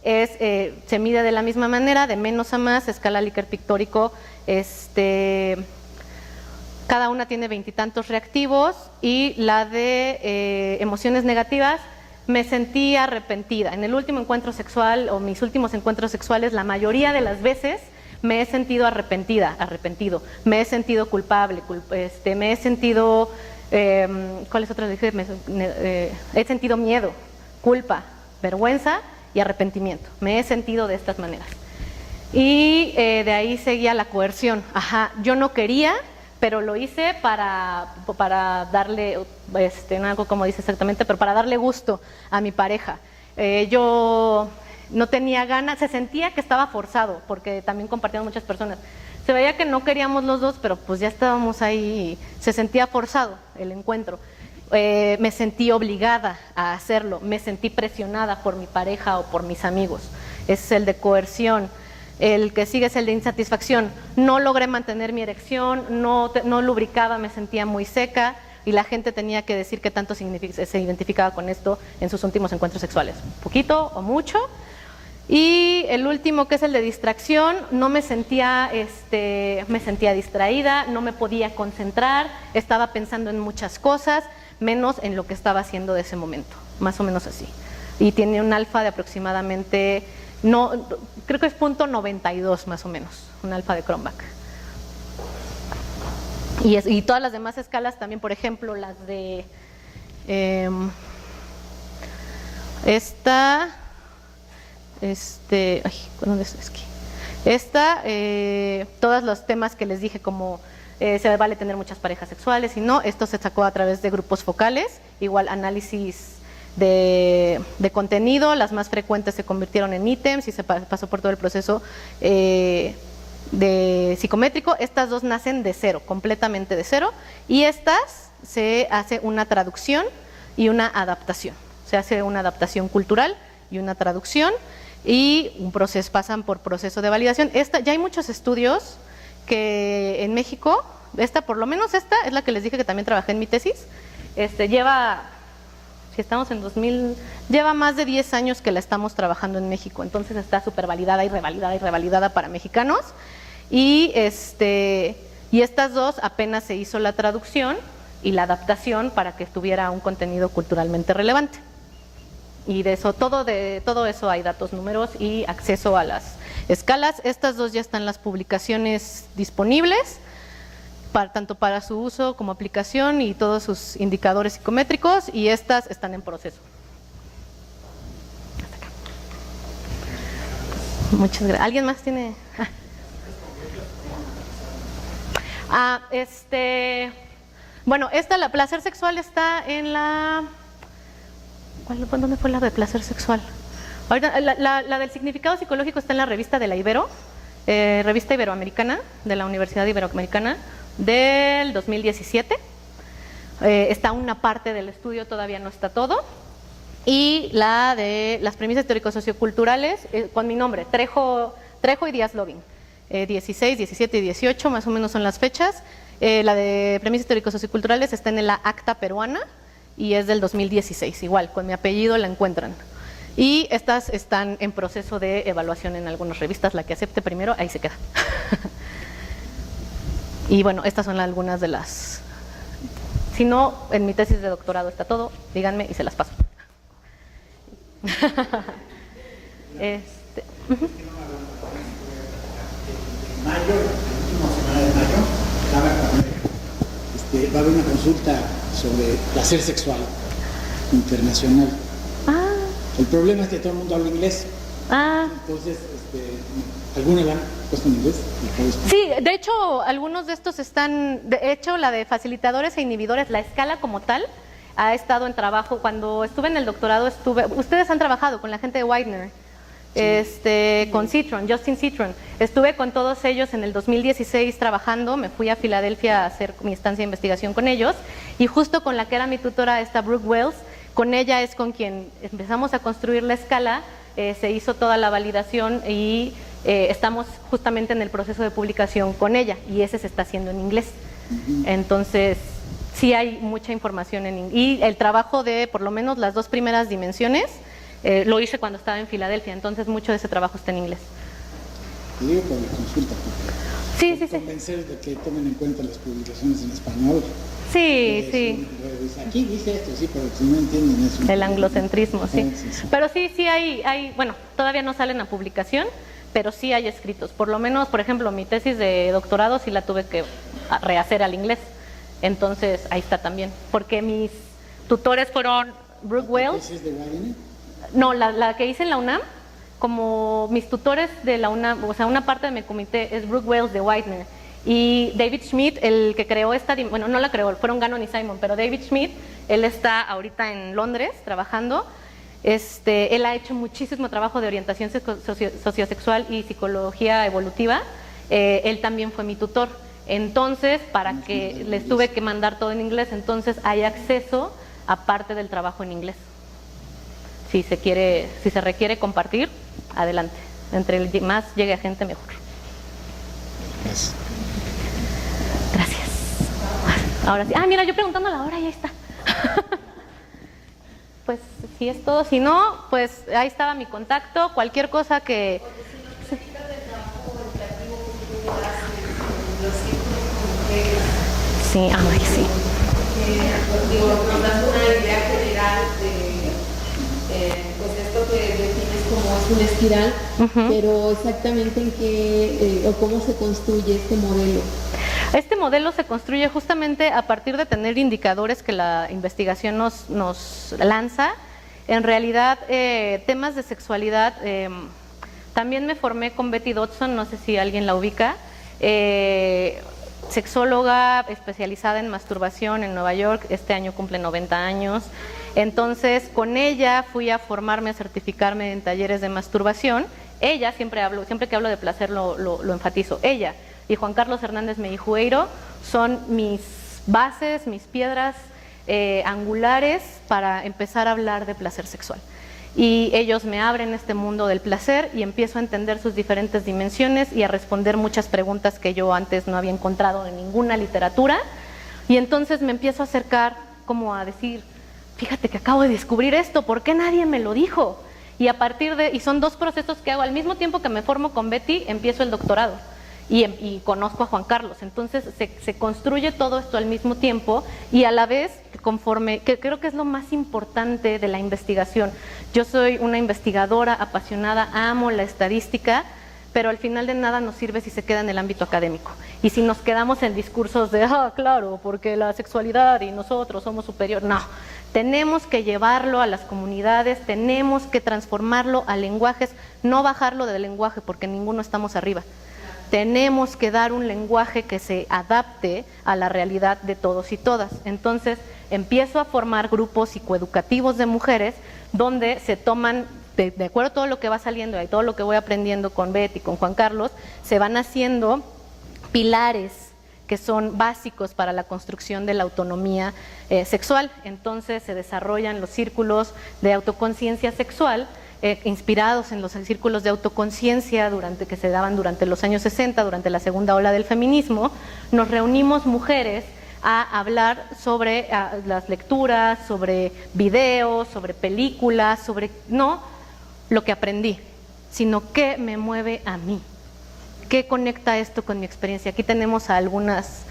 se mide de la misma manera, de menos a más, escala Likert pictórico, cada una tiene 20 y tantos reactivos, y la de emociones negativas, me sentí arrepentida. En el último encuentro sexual, o mis últimos encuentros sexuales, la mayoría de las veces me he sentido arrepentido, me he sentido culpable, me he sentido, ¿cuáles otras dije? He sentido miedo, culpa, vergüenza y arrepentimiento. Me he sentido de estas maneras. Y de ahí seguía la coerción. Yo no quería, pero lo hice para darle, no hago como dice exactamente, pero para darle gusto a mi pareja. Yo no tenía ganas, se sentía que estaba forzado, porque también compartíamos muchas personas. Se veía que no queríamos los dos, pero pues ya estábamos ahí, se sentía forzado el encuentro. Me sentí obligada a hacerlo, me sentí presionada por mi pareja o por mis amigos. Ese es el de coerción. El que sigue es el de insatisfacción. No logré mantener mi erección, no lubricaba, me sentía muy seca, y la gente tenía que decir qué tanto se identificaba con esto en sus últimos encuentros sexuales, poquito o mucho. Y el último, que es el de distracción, no me sentía, me sentía distraída, no me podía concentrar, estaba pensando en muchas cosas, menos en lo que estaba haciendo de ese momento, más o menos así. Y tiene un alfa de aproximadamente, creo que es 0.92 más o menos, un alfa de Cronbach. Y todas las demás escalas también, por ejemplo, las de todos los temas que les dije, como se vale tener muchas parejas sexuales y no, esto se sacó a través de grupos focales, igual análisis de contenido, las más frecuentes se convirtieron en ítems y se pasó por todo el proceso de psicométrico. Estas 2 nacen de cero, completamente de cero, y estas se hace una traducción y una adaptación, se hace una adaptación cultural y una traducción, y pasan por proceso de validación. Ya hay muchos estudios que en México, por lo menos esta es la que les dije que también trabajé en mi tesis, lleva, si estamos en 2000, lleva más de 10 años que la estamos trabajando en México, entonces está súper validada y revalidada para mexicanos, y estas 2 apenas se hizo la traducción y la adaptación para que tuviera un contenido culturalmente relevante. Y de todo eso hay datos, números y acceso a las escalas. Estas 2 ya están las publicaciones disponibles, tanto para su uso como aplicación y todos sus indicadores psicométricos, y estas están en proceso. Hasta acá. Muchas gracias. ¿Alguien más tiene? Bueno, la placer sexual está en la... ¿Dónde fue la de placer sexual? Ahorita, la del significado psicológico está en la revista de la Ibero, revista iberoamericana, de la Universidad Iberoamericana, del 2017. Está una parte del estudio, todavía no está todo. Y la de las premisas teórico-socioculturales, con mi nombre, Trejo y Díaz Lobin. 16, 17 y 18, más o menos son las fechas. La de premisas teórico-socioculturales está en la acta peruana, y es del 2016, igual, con mi apellido la encuentran. Y estas están en proceso de evaluación en algunas revistas, la que acepte primero, ahí se queda. Y bueno, estas son algunas de las... Si no, en mi tesis de doctorado está todo, díganme y se las paso. En mayo, la última semana de mayo, va a haber una consulta sobre placer sexual internacional. El problema es que todo el mundo habla inglés. Entonces, ¿alguna la han puesto en inglés? Sí, de hecho, algunos de estos están, de hecho, la de facilitadores e inhibidores, la escala como tal, ha estado en trabajo. Cuando estuve en el doctorado, ustedes han trabajado con la gente de Widener, sí. Con Citron, Justin Citron. Estuve con todos ellos en el 2016 trabajando, me fui a Filadelfia a hacer mi estancia de investigación con ellos, y justo con la que era mi tutora, esta Brooke Wells, Con ella es con quien empezamos a construir la escala, se hizo toda la validación y estamos justamente en el proceso de publicación con ella, y ese se está haciendo en inglés. Entonces, sí hay mucha información en inglés. Y el trabajo de por lo menos las 2 primeras dimensiones lo hice cuando estaba en Filadelfia, entonces mucho de ese trabajo está en inglés. Te digo por la consulta, porque Sí. convencer de que tomen en cuenta las publicaciones en español. Sí. Aquí dice esto, sí, pero si no entienden eso. El anglocentrismo, sí. Sí. Pero sí hay, bueno, todavía no salen a publicación, pero sí hay escritos. Por lo menos, por ejemplo, mi tesis de doctorado sí la tuve que rehacer al inglés. Entonces, ahí está también. Porque mis tutores fueron Brooke Wells. ¿Tesis de Widener? No, la que hice en la UNAM, como mis tutores de la UNAM, o sea, una parte de mi comité es Brooke Wells de Widener. Y David Schmidt, el que creó esta, bueno, no la creó, fueron Gannon y Simon, pero David Schmidt, él está ahorita en Londres trabajando. Él ha hecho muchísimo trabajo de orientación sociosexual y psicología evolutiva. Él también fue mi tutor. Entonces, para que les tuve que mandar todo en inglés, entonces hay acceso a parte del trabajo en inglés. Si se requiere compartir, adelante. Entre más llegue a gente, mejor. Gracias. Gracias. Ahora sí. Mira, yo preguntando la hora y ahí está. Pues si es todo, si no, pues ahí estaba mi contacto, cualquier cosa que... Sí, sí. Digo, nos das una idea general de pues esto que defines como es una espiral, pero exactamente en qué o cómo se construye este modelo. Este modelo se construye justamente a partir de tener indicadores que la investigación nos lanza. En realidad, temas de sexualidad, también me formé con Betty Dodson, no sé si alguien la ubica, sexóloga especializada en masturbación en Nueva York, este año cumple 90 años. Entonces, con ella fui a formarme, a certificarme en talleres de masturbación. Ella, siempre que hablo de placer lo enfatizo, ella y Juan Carlos Hernández Mejijueiro son mis bases, mis piedras angulares para empezar a hablar de placer sexual. Y ellos me abren este mundo del placer y empiezo a entender sus diferentes dimensiones y a responder muchas preguntas que yo antes no había encontrado en ninguna literatura. Y entonces me empiezo a acercar como a decir, fíjate que acabo de descubrir esto, ¿por qué nadie me lo dijo? Y a partir de, y son 2 procesos que hago al mismo tiempo que me formo con Betty, empiezo el doctorado. Y conozco a Juan Carlos, entonces se construye todo esto al mismo tiempo y a la vez conforme, que creo que es lo más importante de la investigación. Yo soy una investigadora apasionada, amo la estadística, pero al final de nada nos sirve si se queda en el ámbito académico. Y si nos quedamos en discursos de, claro, porque la sexualidad y nosotros somos superior, no. Tenemos que llevarlo a las comunidades, tenemos que transformarlo a lenguajes, no bajarlo del lenguaje porque ninguno estamos arriba. Tenemos que dar un lenguaje que se adapte a la realidad de todos y todas. Entonces, empiezo a formar grupos psicoeducativos de mujeres donde se toman, de acuerdo a todo lo que va saliendo y todo lo que voy aprendiendo con Betty, con Juan Carlos, se van haciendo pilares que son básicos para la construcción de la autonomía sexual. Entonces, se desarrollan los círculos de autoconciencia sexual, inspirados en los círculos de autoconciencia que se daban durante los años 60, durante la segunda ola del feminismo. Nos reunimos mujeres a hablar sobre las lecturas, sobre videos, sobre películas, sobre no lo que aprendí, sino qué me mueve a mí, qué conecta esto con mi experiencia. Aquí tenemos a algunas,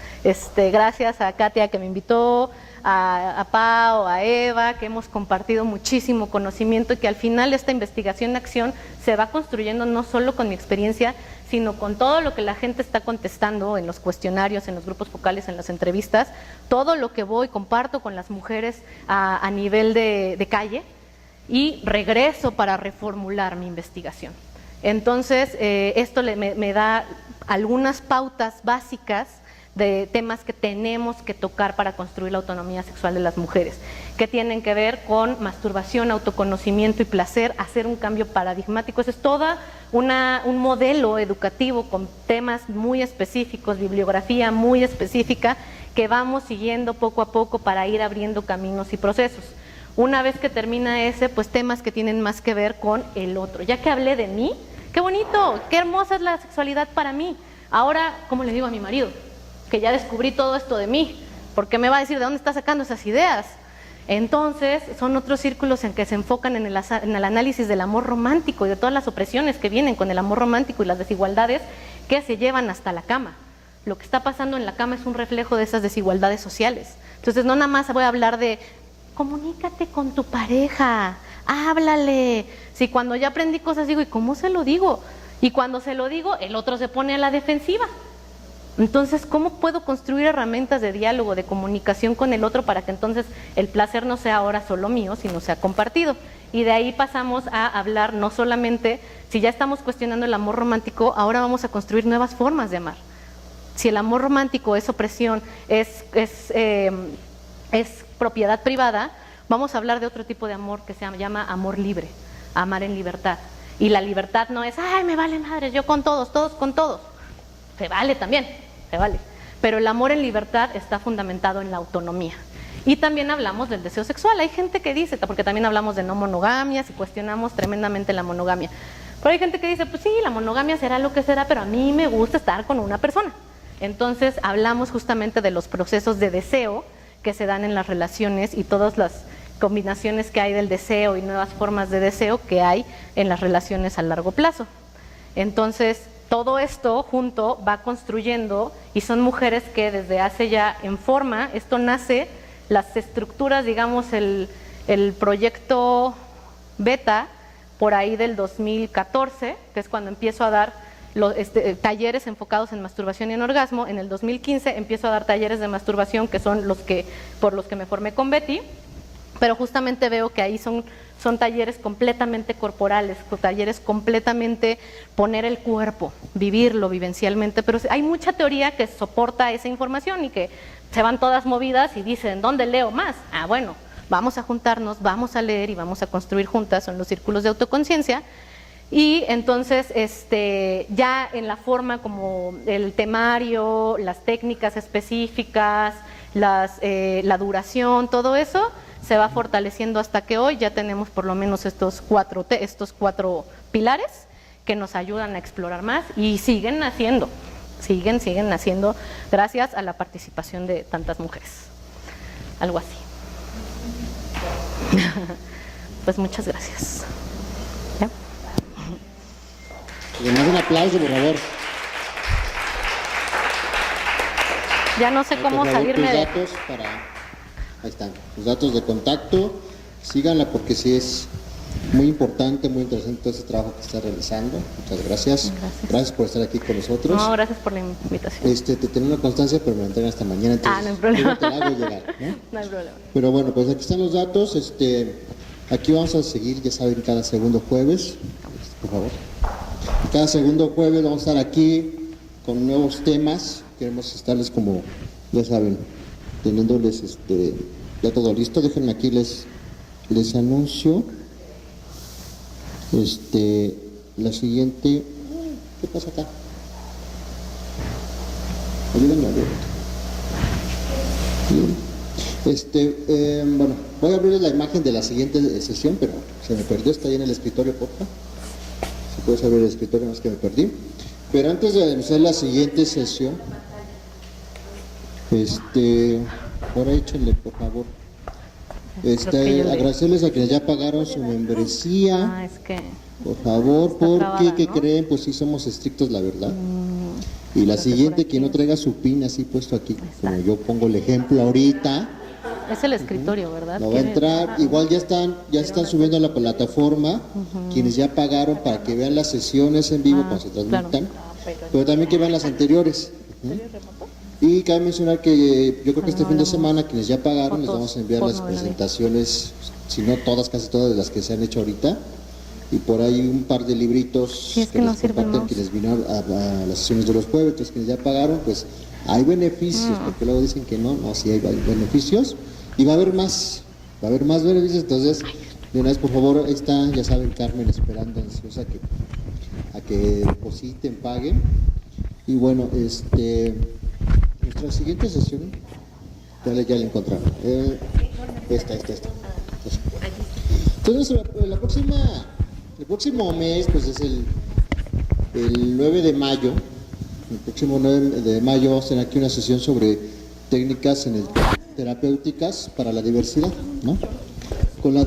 gracias a Katia que me invitó, a Pau, a Eva, que hemos compartido muchísimo conocimiento y que al final esta investigación-acción se va construyendo no solo con mi experiencia, sino con todo lo que la gente está contestando en los cuestionarios, en los grupos focales, en las entrevistas, todo lo que voy, comparto con las mujeres a nivel de calle y regreso para reformular mi investigación. Entonces, esto me da algunas pautas básicas de temas que tenemos que tocar para construir la autonomía sexual de las mujeres, que tienen que ver con masturbación, autoconocimiento y placer, hacer un cambio paradigmático. Eso es todo un modelo educativo con temas muy específicos, bibliografía muy específica, que vamos siguiendo poco a poco para ir abriendo caminos y procesos. Una vez que termina ese, pues temas que tienen más que ver con el otro. Ya que hablé de mí, qué bonito, qué hermosa es la sexualidad para mí. Ahora, ¿cómo le digo a mi marido? Que ya descubrí todo esto de mí, porque me va a decir de dónde está sacando esas ideas. Entonces, son otros círculos en que se enfocan en el análisis del amor romántico y de todas las opresiones que vienen con el amor romántico y las desigualdades que se llevan hasta la cama. Lo que está pasando en la cama es un reflejo de esas desigualdades sociales. Entonces, no nada más voy a hablar de comunícate con tu pareja, háblale. Si cuando ya aprendí cosas digo, ¿y cómo se lo digo? Y cuando se lo digo, el otro se pone a la defensiva. Entonces, ¿cómo puedo construir herramientas de diálogo, de comunicación con el otro para que entonces el placer no sea ahora solo mío, sino sea compartido? Y de ahí pasamos a hablar no solamente, si ya estamos cuestionando el amor romántico, ahora vamos a construir nuevas formas de amar. Si el amor romántico es opresión, es propiedad privada, vamos a hablar de otro tipo de amor que se llama amor libre, amar en libertad. Y la libertad no es, ay, me vale madre, yo con todos, todos con todos. Se vale también, se vale. Pero el amor en libertad está fundamentado en la autonomía. Y también hablamos del deseo sexual. Hay gente que dice, porque también hablamos de no monogamias y cuestionamos tremendamente la monogamia. Pero hay gente que dice, pues sí, la monogamia será lo que será, pero a mí me gusta estar con una persona. Entonces hablamos justamente de los procesos de deseo que se dan en las relaciones y todas las combinaciones que hay del deseo y nuevas formas de deseo que hay en las relaciones a largo plazo. Entonces, todo esto junto va construyendo y son mujeres que desde hace ya en forma, esto nace, las estructuras, digamos, el proyecto Beta, por ahí del 2014, que es cuando empiezo a dar talleres enfocados en masturbación y en orgasmo. En el 2015 empiezo a dar talleres de masturbación, que son por los que me formé con Betty, pero justamente veo que ahí son talleres completamente corporales, talleres completamente poner el cuerpo, vivirlo vivencialmente, pero hay mucha teoría que soporta esa información y que se van todas movidas y dicen, ¿dónde leo más? Ah, bueno, vamos a juntarnos, vamos a leer y vamos a construir juntas, son los círculos de autoconciencia. Y entonces ya en la forma como el temario, las técnicas específicas, la duración, todo eso se va fortaleciendo hasta que hoy ya tenemos por lo menos estos cuatro pilares que nos ayudan a explorar más y siguen naciendo, siguen naciendo gracias a la participación de tantas mujeres. Algo así. Pues muchas gracias. ¿Ya? Le mando un aplauso, por favor. Ya no sé cómo salirme de... Ahí están, los datos de contacto. Síganla porque sí es muy importante, muy interesante todo ese trabajo que está realizando. Muchas gracias. Gracias por estar aquí con nosotros. No, gracias por la invitación. Te tengo una constancia, pero me la entregan hasta mañana. Entonces, no hay problema. Te la hago llegar, ¿no? No hay problema. Pero bueno, pues aquí están los datos. Aquí vamos a seguir, ya saben, cada segundo jueves. Por favor. Cada segundo jueves vamos a estar aquí con nuevos temas. Queremos estarles como, ya saben, teniéndoles ya todo listo. Déjenme aquí les anuncio la siguiente. ¿Qué pasa acá? Ayúdenme a ver. Bien. Bueno, voy a abrirles la imagen de la siguiente sesión, pero se me perdió, está ahí en el escritorio, porfa. Si puedes abrir el escritorio, más que me perdí. Pero antes de empezar la siguiente sesión, por ahí échenle, por favor. Agradecerles a quienes ya pagaron su membresía. Es que por favor, porque, trabada, ¿qué ¿no? creen? Pues sí somos estrictos, la verdad. Y la siguiente, quien no traiga su pin así puesto aquí, como yo pongo el ejemplo ahorita, es el escritorio, ¿verdad? no va a entrar. Igual ya están subiendo a la plataforma, quienes ya pagaron para que vean las sesiones en vivo cuando se transmitan, pero también que vean las anteriores. Y cabe mencionar que yo creo que este fin de semana, quienes ya pagaron, les vamos a enviar las presentaciones, si no todas, casi todas de las que se han hecho ahorita, y por ahí un par de libritos que les no sirven comparten más. quienes vinieron a las sesiones de los jueves. Entonces quienes ya pagaron, pues hay beneficios, porque luego dicen que no, sí hay beneficios, y va a haber más beneficios. Entonces, de una vez, por favor, ahí está, ya saben, Carmen esperando ansiosa a que depositen, paguen. Y bueno, nuestra siguiente sesión, ya la encontraron. Esta. Entonces, el próximo mes, pues es el 9 de mayo. El próximo 9 de mayo vamos a tener aquí una sesión sobre técnicas terapéuticas para la diversidad, ¿no? Con la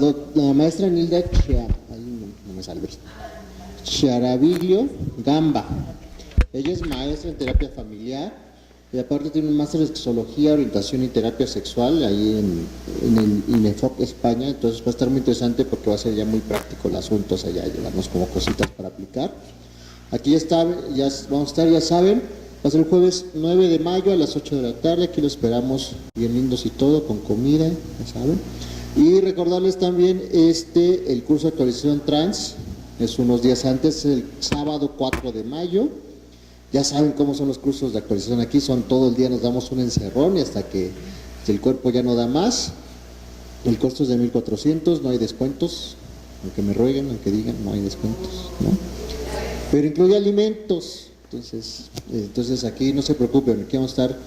maestra Nilda Chiaraviglio Gamba. Ella es maestra en terapia familiar y aparte tiene un máster de sexología, orientación y terapia sexual ahí en el INEFOC España. Entonces va a estar muy interesante porque va a ser ya muy práctico el asunto, o sea, ya llevarnos como cositas para aplicar. Aquí ya vamos a estar, ya saben, va a ser el jueves 9 de mayo a las 8 de la tarde. Aquí lo esperamos bien lindos y todo, con comida, ya saben. Y recordarles también el curso de actualización trans, es unos días antes, el sábado 4 de mayo. Ya saben cómo son los cursos de actualización aquí, son todo el día, nos damos un encerrón y hasta que el cuerpo ya no da más. El costo es de 1,400, no hay descuentos, aunque me rueguen, aunque digan, no hay descuentos, ¿no? Pero incluye alimentos, entonces aquí no se preocupen, aquí vamos a estar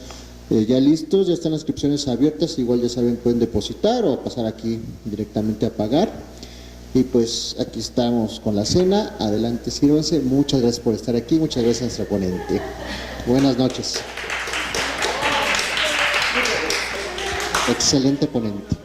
ya listos, ya están las inscripciones abiertas, igual ya saben, pueden depositar o pasar aquí directamente a pagar. Y pues aquí estamos con la cena, adelante, sírvanse. Muchas gracias por estar aquí, muchas gracias a nuestra ponente. Buenas noches. Excelente ponente.